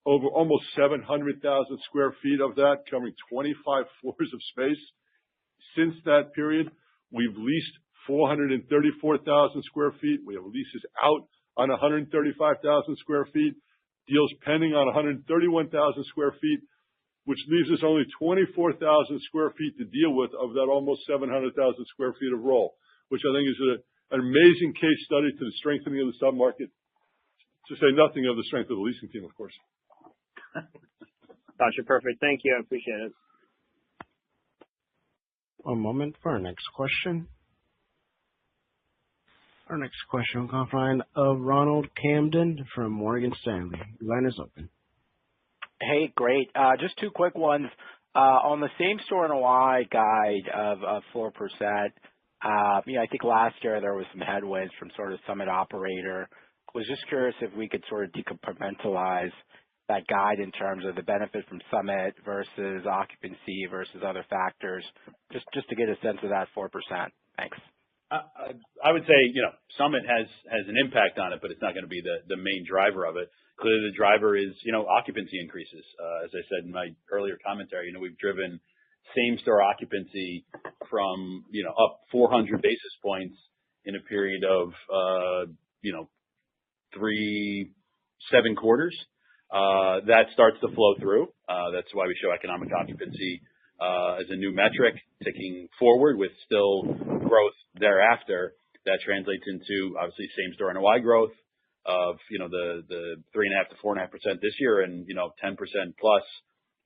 Over almost 700,000 square feet of that, covering 25 floors of space. Since that period, we've leased 434,000 square feet. We have leases out on 135,000 square feet, deals pending on 131,000 square feet, which leaves us only 24,000 square feet to deal with of that almost 700,000 square feet of roll, which I think is an amazing case study to the strengthening of the submarket, to say nothing of the strength of the leasing team, of course. Gotcha. Perfect. Thank you. I appreciate it. One moment for our next question. Our next question will come from the line of Ronald Kamdem from Morgan Stanley. Your line is open. Hey, great. Just 2 quick ones. On the same store NOI guide of 4%, I think last year there was some headwinds from sort of Summit Operator. Was just curious if we could sort of decompartmentalize that guide in terms of the benefit from Summit versus occupancy versus other factors, just to get a sense of that 4%. Thanks. I would say, Summit has an impact on it, but it's not going to be the main driver of it. Clearly, the driver is, occupancy increases. As I said in my earlier commentary, we've driven same-store occupancy from, up 400 basis points in a period of, 7 quarters. That starts to flow through. That's why we show economic occupancy as a new metric ticking forward with still growth thereafter. That translates into obviously same-store NOI growth of, the 3.5% to 4.5% this year and, 10% plus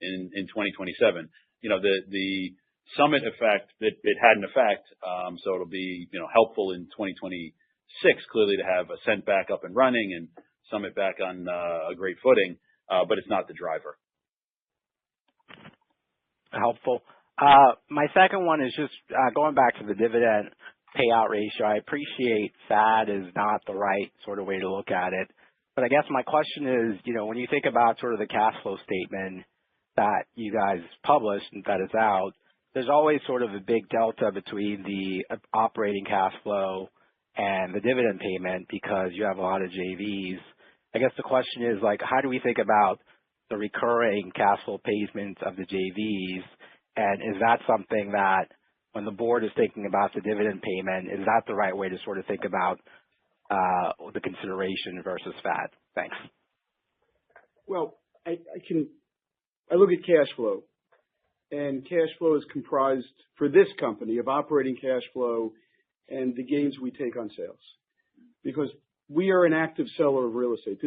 in 2027. The Summit effect, it had an effect. So it'll be, helpful in 2026 clearly to have Ascent back up and running and Summit back on a great footing. But it's not the driver. Helpful. My second one is just going back to the dividend payout ratio. I appreciate FAD is not the right sort of way to look at it. But I guess my question is, when you think about sort of the cash flow statement that you guys published and that is out, there's always sort of a big delta between the operating cash flow and the dividend payment because you have a lot of JVs. I guess the question is, how do we think about the recurring cash flow payments of the JVs? And is that something that when the board is thinking about the dividend payment, is that the right way to sort of think about the consideration versus FAD? Thanks. Well, I look at cash flow, and cash flow is comprised for this company of operating cash flow and the gains we take on sales. Because we are an active seller of real estate.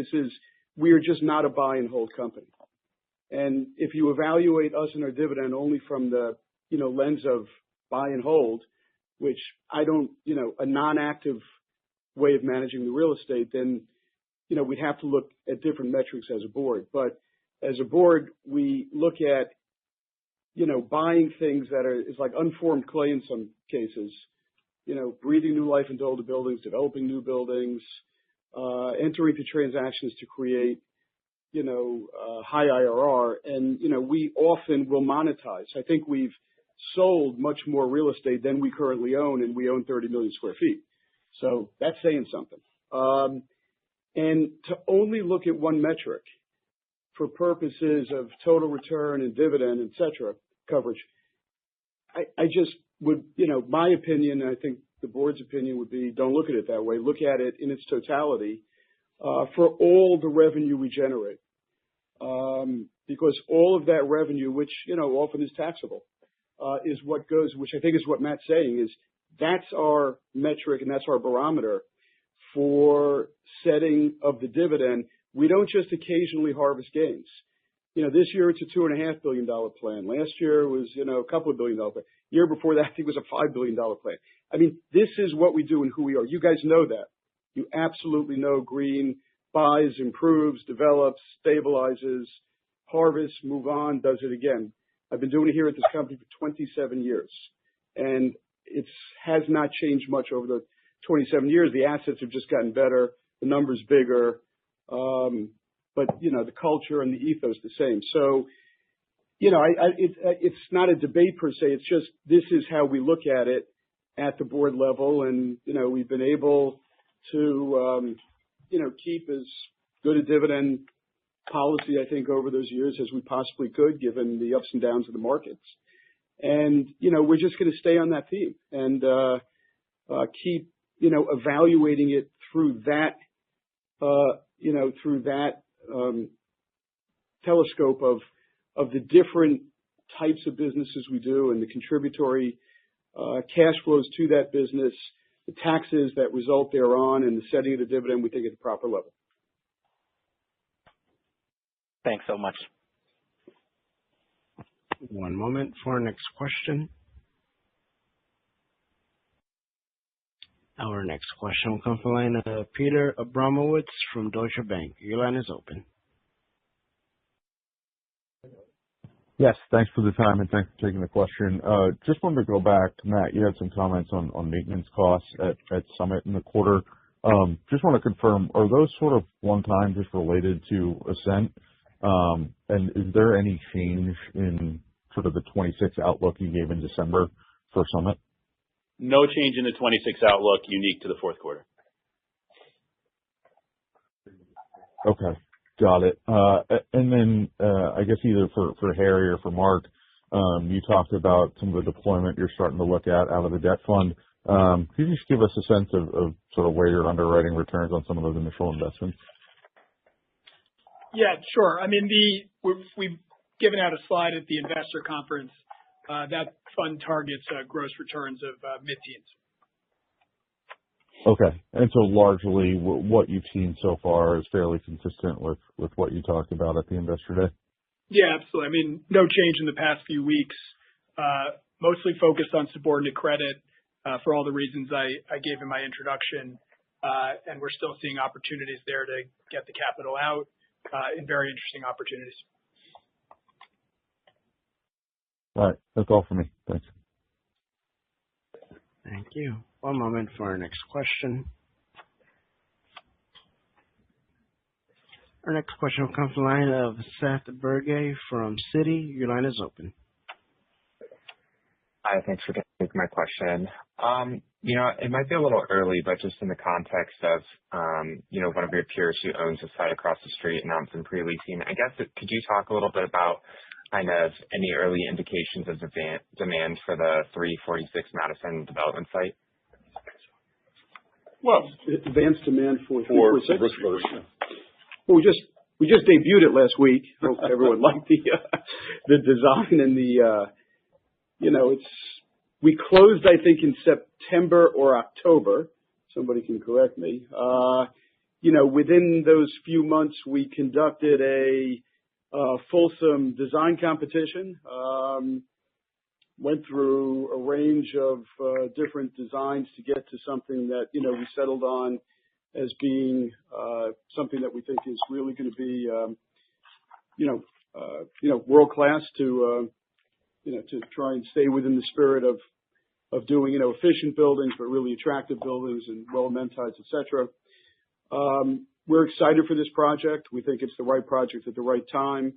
We are just not a buy and hold company. And if you evaluate us and our dividend only from the, lens of buy and hold, which I don't, a non-active way of managing the real estate, then, we'd have to look at different metrics as a board. But as a board, we look at, buying things is like unformed clay in some cases, breathing new life into older buildings, developing new buildings, entering into transactions to create, high IRR. And, we often will monetize. I think we've sold much more real estate than we currently own, and we own 30 million square feet. So that's saying something. And to only look at one metric for purposes of total return and dividend, et cetera, coverage, I just would, my opinion, and I think the board's opinion would be, don't look at it that way. Look at it in its totality for all the revenue we generate. Because all of that revenue, which, often is taxable, is what goes, which I think is what Matt's saying, is that's our metric and that's our barometer for setting of the dividend. We don't just occasionally harvest gains. This year it's a $2.5 billion plan. Last year was, a couple of $1 billion plan. Year before that, I think it was a $5 billion plan. I mean, this is what we do and who we are. You guys know that. You absolutely know Green buys, improves, develops, stabilizes, harvests, move on, does it again. I've been doing it here at this company for 27 years. And it has not changed much over the 27 years. The assets have just gotten better. The numbers bigger. But, the culture and the ethos the same. So, it's not a debate per se. It's just, this is how we look at it at the board level. And, we've been able to, keep as good a dividend policy, I think, over those years as we possibly could, given the ups and downs of the markets. And, we're just going to stay on that theme and, keep, evaluating it through that, telescope of the different types of businesses we do and the contributory cash flows to that business, the taxes that result thereon, and the setting of the dividend we think at the proper level. Thanks so much. One moment for our next question. Our next question will come from the line of Peter Abramowitz from Deutsche Bank. Your line is open. Yes, thanks for the time and thanks for taking the question. Just wanted to go back, Matt, you had some comments on maintenance costs at Summit in the quarter. Just want to confirm, are those sort of one time just related to Ascent? And is there any change in sort of the 26 outlook you gave in December for Summit? No change in the 26 outlook unique to the fourth quarter. Okay. Got it. And then I guess either for Harry or for Mark, you talked about some of the deployment you're starting to look at out of the debt fund. Could you just give us a sense of sort of where you're underwriting returns on some of those initial investments? Yeah, sure. I mean, we've given out a slide at the investor conference that fund targets gross returns of mid-teens. Okay. And so largely what you've seen so far is fairly consistent with what you talked about at the investor day? Yeah, absolutely. I mean, no change in the past few weeks. Mostly focused on subordinate credit for all the reasons I gave in my introduction. And we're still seeing opportunities there to get the capital out in very interesting opportunities. All right. That's all for me. Thanks. Thank you. One moment for our next question. Our next question will come from the line of Seth Bergey from Citi. Your line is open. Hi, thanks for taking my question. It might be a little early, but just in the context of, one of your peers who owns a site across the street announced some pre-leasing, I guess, could you talk a little bit about kind of any early indications of demand for the 346 Madison development site? Well, advanced demand for Brooks 346. Brothers. Well, we just debuted it last week. Hope everyone liked the design and we closed, I think, in September or October. Somebody can correct me. Within those few months, we conducted a fulsome design competition. Went through a range of different designs to get to something that we settled on as being something that we think is really going to be world class to try and stay within the spirit of doing efficient buildings but really attractive buildings and well amenitized, etc. We're excited for this project. We think it's the right project at the right time.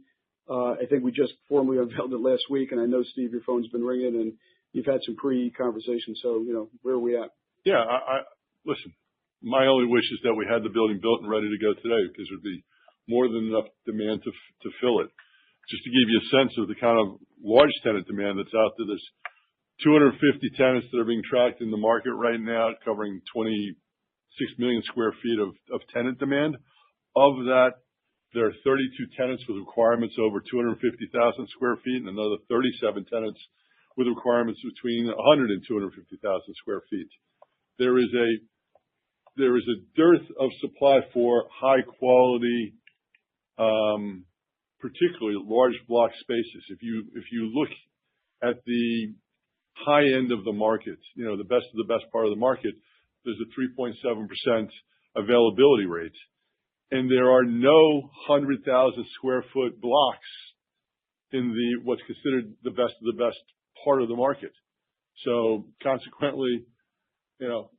I think we just formally unveiled it last week, and I know, Steve, your phone's been ringing, and you've had some pre-conversations. So, where are we at? Yeah, listen, my only wish is that we had the building built and ready to go today, because there'd be more than enough demand to fill it. Just to give you a sense of the kind of large tenant demand that's out there, there's 250 tenants that are being tracked in the market right now, covering 26 million square feet of tenant demand. Of that, there are 32 tenants with requirements over 250,000 square feet, and another 37 tenants with requirements between 100 and 250,000 square feet. There is a dearth of supply for high quality, particularly large block spaces. If you look at the high end of the market, the best of the best part of the market, there's a 3.7% availability rate. And there are no 100,000 square foot blocks in what's considered the best of the best part of the market. So consequently,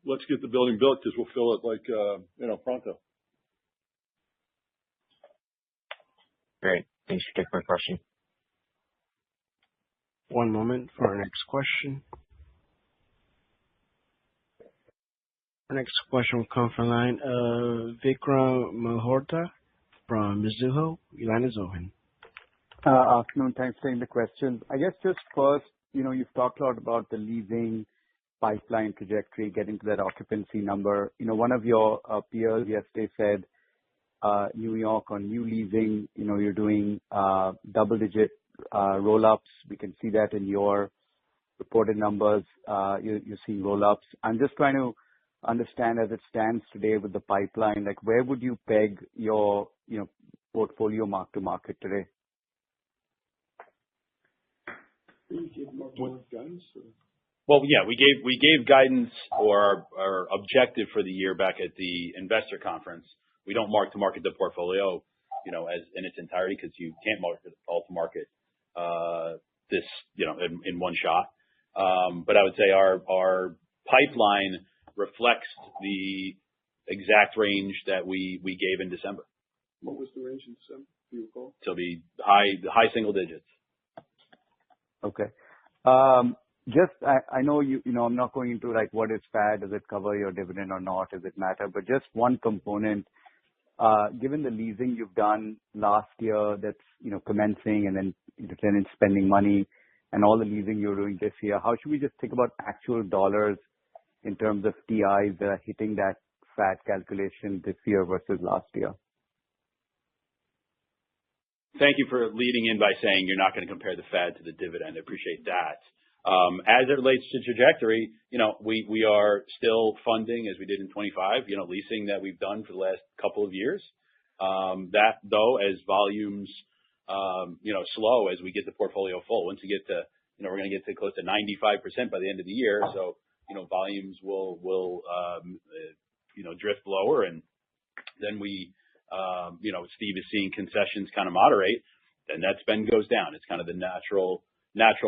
let's get the building built, because we'll fill it pronto. Great. Thanks for taking my question. One moment for our next question. Our next question will come from the line of Vikram Malhotra from Mizuho. Your line is open. Afternoon. Thanks for taking the question. I guess just first, you've talked a lot about the leasing pipeline trajectory, getting to that occupancy number. One of your peers yesterday said New York on new leasing, you're doing double-digit roll-ups. We can see that in your reported numbers. You're seeing roll-ups. I'm just trying to understand, as it stands today with the pipeline, where would you peg your portfolio mark to market today? Can you give more guidance? Well, yeah, we gave guidance or our objective for the year back at the investor conference. We don't mark to market the portfolio, as in its entirety, because you can't market all to market this, in one shot. But I would say our pipeline reflects the exact range that we gave in December. What was the range in December? Do you recall? So the high single digits. Okay. Just, I know I'm not going into like what is FAD, does it cover your dividend or not, does it matter? But just one component, given the leasing you've done last year that's, commencing and then the tenants spending money and all the leasing you're doing this year, how should we just think about actual dollars in terms of TIs that are hitting that FAD calculation this year versus last year? Thank you for leading in by saying you're not going to compare the FAD to the dividend. I appreciate that. As it relates to trajectory, we are still funding, as we did in 25, leasing that we've done for the last couple of years. That though, as volumes, slow as we get the portfolio full, once you get to, we're going to get to close to 95% by the end of the year. So, volumes will drift lower, and then we, Steve is seeing concessions kind of moderate, and that spend goes down. It's kind of the natural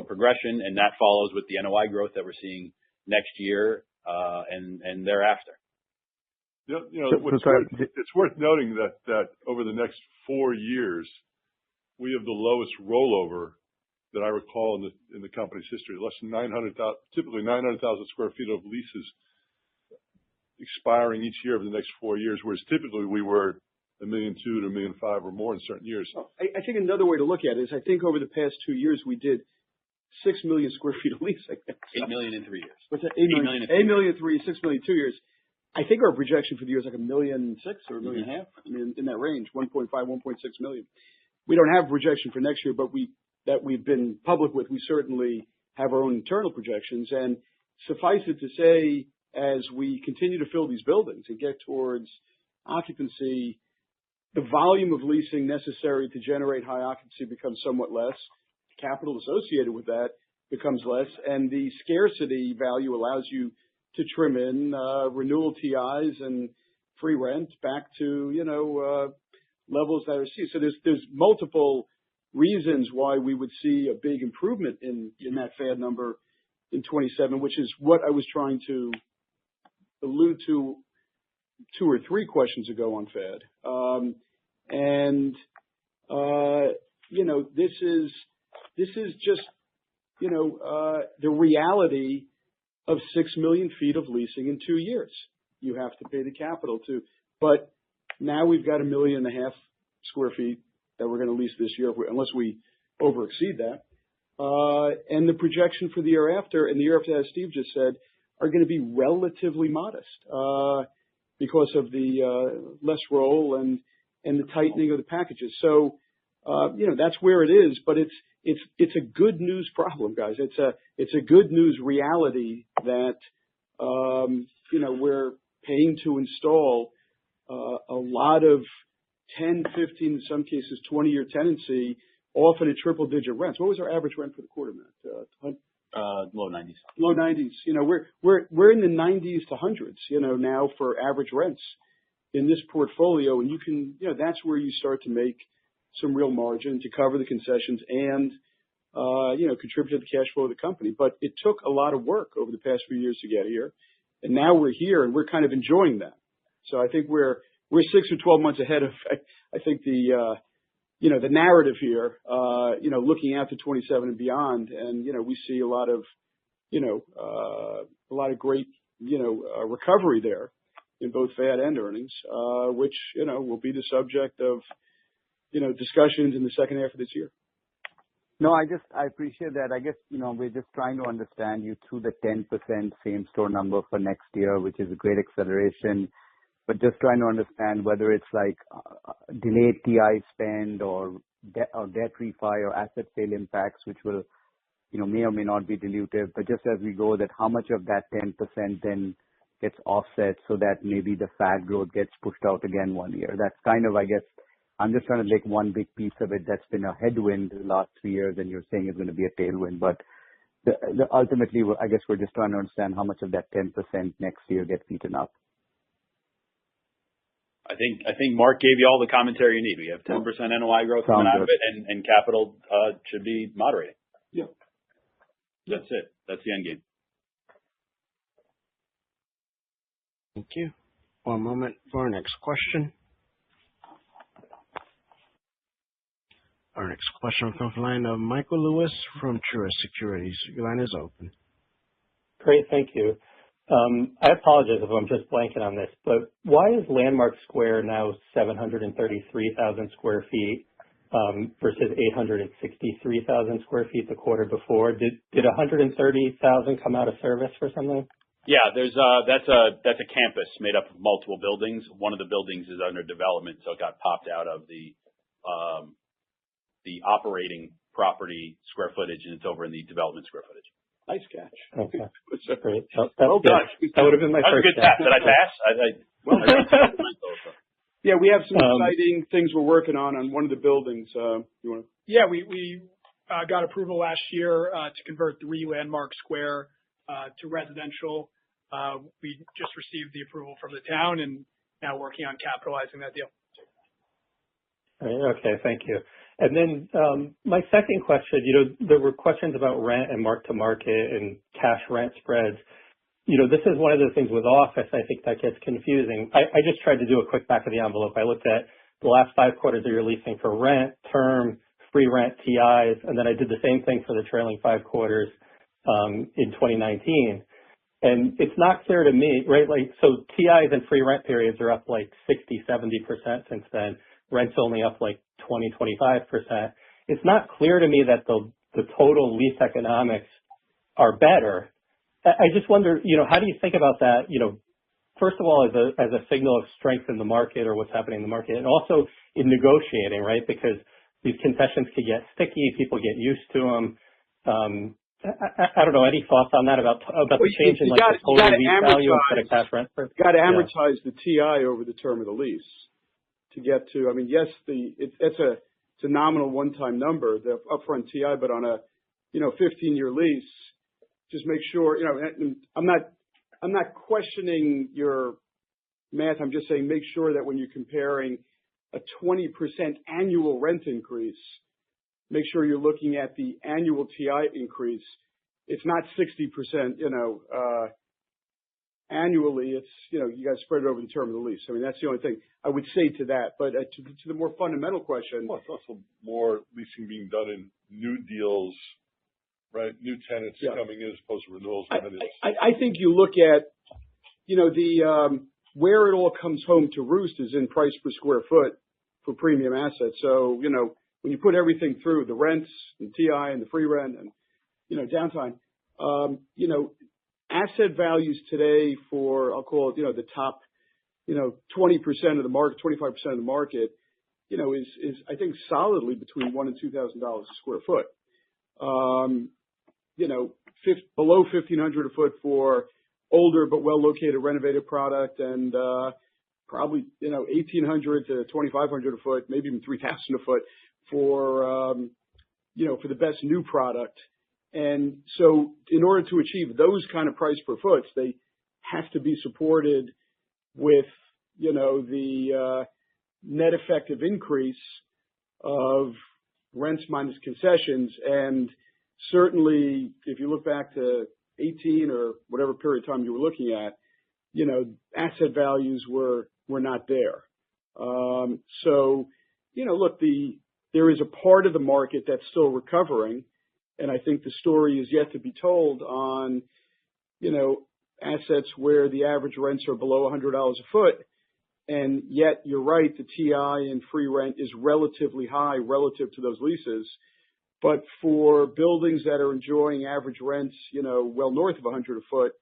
progression, and that follows with the NOI growth that we're seeing next year, and thereafter. It's worth noting that over the next 4 years, we have the lowest rollover that I recall in the company's history. Less than 900,000 square feet of leases expiring each year over the next 4 years, whereas typically we were 1.2 million to 1.5 million or more in certain years. I think another way to look at it is I think over the past 2 years we did 6 million square feet of leasing. 8 million in 3 years. What's that? 8 million in 3, 6 million 2 years. I think our projection for the year is like 1.6 million or 1.5 million. I mean, in that range, 1.5, 1.6 million. We don't have a projection for next year, but that we've been public with, we certainly have our own internal projections. And suffice it to say, as we continue to fill these buildings and get towards occupancy, the volume of leasing necessary to generate high occupancy becomes somewhat less. Capital associated with that becomes less, and the scarcity value allows you to trim in renewal TIs and free rent back to levels that are seen. So there's multiple reasons why we would see a big improvement in that FAD number in 27, which is what I was trying to allude to 2 or 3 questions ago on FAD. This is just the reality of 6 million feet of leasing in 2 years. You have to pay the capital to, but now we've got 1.5 million square feet that we're going to lease this year, unless we over exceed that. And the projection for the year after, and the year after, as Steve just said, are going to be relatively modest because of the less roll and the tightening of the packages. So, that's where it is, but it's a good news problem, guys. It's a good news reality that, we're paying to install a lot of 10, 15, in some cases 20-year tenancy, often at triple-digit rents. What was our average rent for the quarter, Matt? Low 90s. Low 90s. We're in the 90s to hundreds, now for average rents in this portfolio, and you can, that's where you start to make some real margin to cover the concessions and, contribute to the cash flow of the company. But it took a lot of work over the past few years to get here, and now we're here and we're kind of enjoying that. So I think we're 6 or 12 months ahead of, I think the narrative here, looking out to 27 and beyond, and we see a lot of great recovery there in both FAD and earnings, which will be the subject of discussions in the second half of this year. No, I appreciate that. I guess we're just trying to understand you through the 10% same store number for next year, which is a great acceleration. But just trying to understand whether it's like delayed TI spend or debt refi or asset sale impacts, which will, may or may not be dilutive. But just as we go, that how much of that 10% then gets offset so that maybe the FAD growth gets pushed out again 1 year. That's kind of, I guess, I'm just trying to make one big piece of it that's been a headwind the last 3 years, and you're saying it's going to be a tailwind. But ultimately, I guess we're just trying to understand how much of that 10% next year gets eaten up. I think Mark gave you all the commentary you need. We have 10% NOI growth coming out of it, and capital should be moderating. Yeah. That's it. That's the end game. Thank you. One moment for our next question. Our next question comes from the line of Michael Lewis from Truist Securities. Your line is open. Great. Thank you. I apologize if I'm just blanking on this, but why is Landmark Square now 733,000 square feet versus 863,000 square feet the quarter before? Did 130,000 come out of service for something? Yeah, that's a campus made up of multiple buildings. One of the buildings is under development, so it got popped out of the operating property square footage, and it's over in the development square footage. Nice catch. Okay. Great. Well done. That would have been my That was first a good tap. Did I pass? Yeah, we have some exciting things we're working on one of the buildings. You want to? Yeah, we got approval last year to convert 3 Landmark Square to residential. We just received the approval from the town and now working on capitalizing that deal. Okay, thank you. And then my second question, there were questions about rent and mark-to-market and cash rent spreads. This is one of the things with office, I think, that gets confusing. I just tried to do a quick back of the envelope. I looked at the last 5 quarters of your leasing for rent, term, free rent, TIs, and then I did the same thing for the trailing 5 quarters in 2019. And it's not clear to me, right? So TIs and free rent periods are up like 60, 70% since then. Rent's only up like 20, 25%. It's not clear to me that the total lease economics are better. I just wonder, how do you think about that? First of all, as a signal of strength in the market or what's happening in the market, and also in negotiating, right? Because these concessions could get sticky, people get used to them. I don't know. Any thoughts on that about the change in the total lease value instead of cash rent? You got to amortize the TI over the term of the lease to get to. I mean, yes, it's a nominal one-time number, the upfront TI, but on a 15-year lease, just make sure. I'm not questioning your math. I'm just saying make sure that when you're comparing a 20% annual rent increase, make sure you're looking at the annual TI increase. It's not 60%, annually. It's, you guys spread it over the term of the lease. I mean, that's the only thing I would say to that. But to the more fundamental question. Well, it's also more leasing being done in new deals, right? New tenants coming in as opposed to renewals. I think you look at, where it all comes home to roost is in price per square foot for premium assets. So, when you put everything through the rents and TI and the free rent and, downtime, asset values today for, I'll call it, the top, 20% of the market, 25% of the market, is I think solidly between $1,000 and $2,000 a square foot. Below $1,500 a foot for older but well-located renovated product, and probably $1,800 to $2,500 a foot, maybe even $3,000 a foot for for the best new product. And so, in order to achieve those kind of price per foot, they have to be supported with the net effective increase of rents minus concessions. And certainly, if you look back to 18 or whatever period of time you were looking at, asset values were not there. So, look, there is a part of the market that's still recovering, and I think the story is yet to be told on, assets where the average rents are below $100 a foot, and yet you're right, the TI and free rent is relatively high relative to those leases. But for buildings that are enjoying average rents, well north of 100 a foot,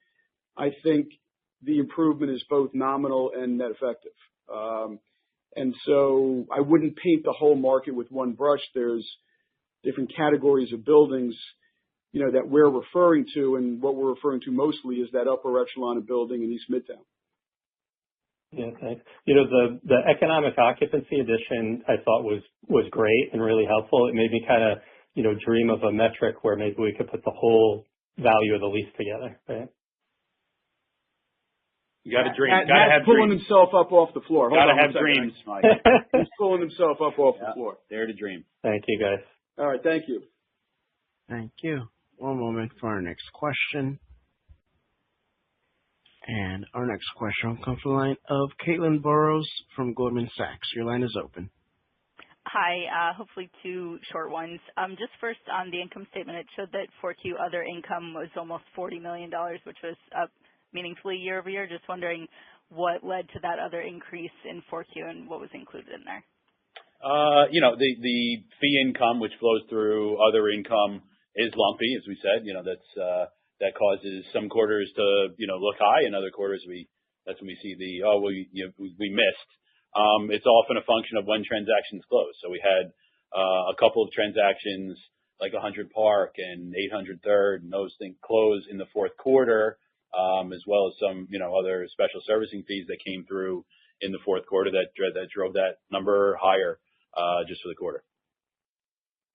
I think the improvement is both nominal and net effective. And so I wouldn't paint the whole market with one brush. There's different categories of buildings, that we're referring to, and what we're referring to mostly is that upper echelon of building in East Midtown. Yeah, thanks. The economic occupancy addition I thought was great and really helpful. It made me kind of, dream of a metric where maybe we could put the whole value of the lease together, right? You got to dream. Matt's pulling himself up off the floor. Got to have dreams, Mike. He's pulling himself up off the floor. Dare to dream. Thank you, guys. All right, thank you. Thank you. One moment for our next question. And our next question will come from the line of Caitlin Burrows from Goldman Sachs. Your line is open. Hi. Hopefully two short ones. Just first on the income statement, it showed that 4Q other income was almost $40 million, which was up meaningfully year over year. Just wondering what led to that other increase in 4Q and what was included in there. The fee income, which flows through other income, is lumpy, as we said. That causes some quarters to look high, and other quarters that's when we see we missed. It's often a function of when transactions close. So we had a couple of transactions like 100 Park and 800 Third, and those things close in the fourth quarter, as well as some other special servicing fees that came through in the fourth quarter that drove that number higher just for the quarter.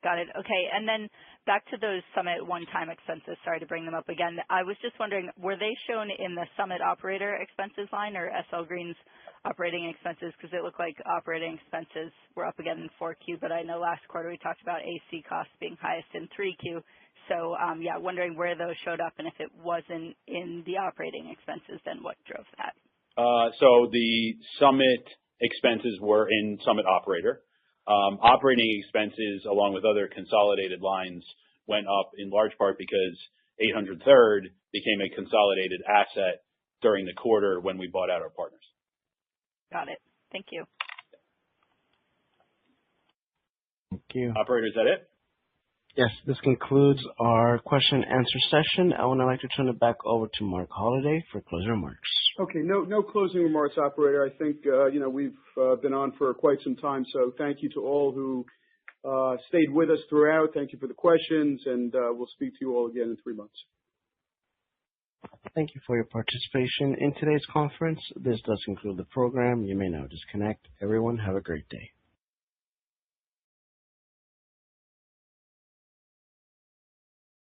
Got it. Okay. And then back to those Summit one-time expenses. Sorry to bring them up again. I was just wondering, were they shown in the Summit operator expenses line or SL Green's operating expenses? Because it looked like operating expenses were up again in 4Q, but I know last quarter we talked about AC costs being highest in 3Q. So, wondering where those showed up, and if it wasn't in the operating expenses, then what drove that? So the Summit expenses were in Summit operator. Operating expenses, along with other consolidated lines, went up in large part because 800 Third became a consolidated asset during the quarter when we bought out our partners. Got it. Thank you. Thank you. Operator, is that it? Yes, this concludes our question and answer session. I would now like to turn it back over to Marc Holliday for closing remarks. Okay, no closing remarks, operator. I think we've been on for quite some time, so thank you to all who stayed with us throughout. Thank you for the questions, and we'll speak to you all again in 3 months. Thank you for your participation in today's conference. This does conclude the program. You may now disconnect. Everyone, have a great day.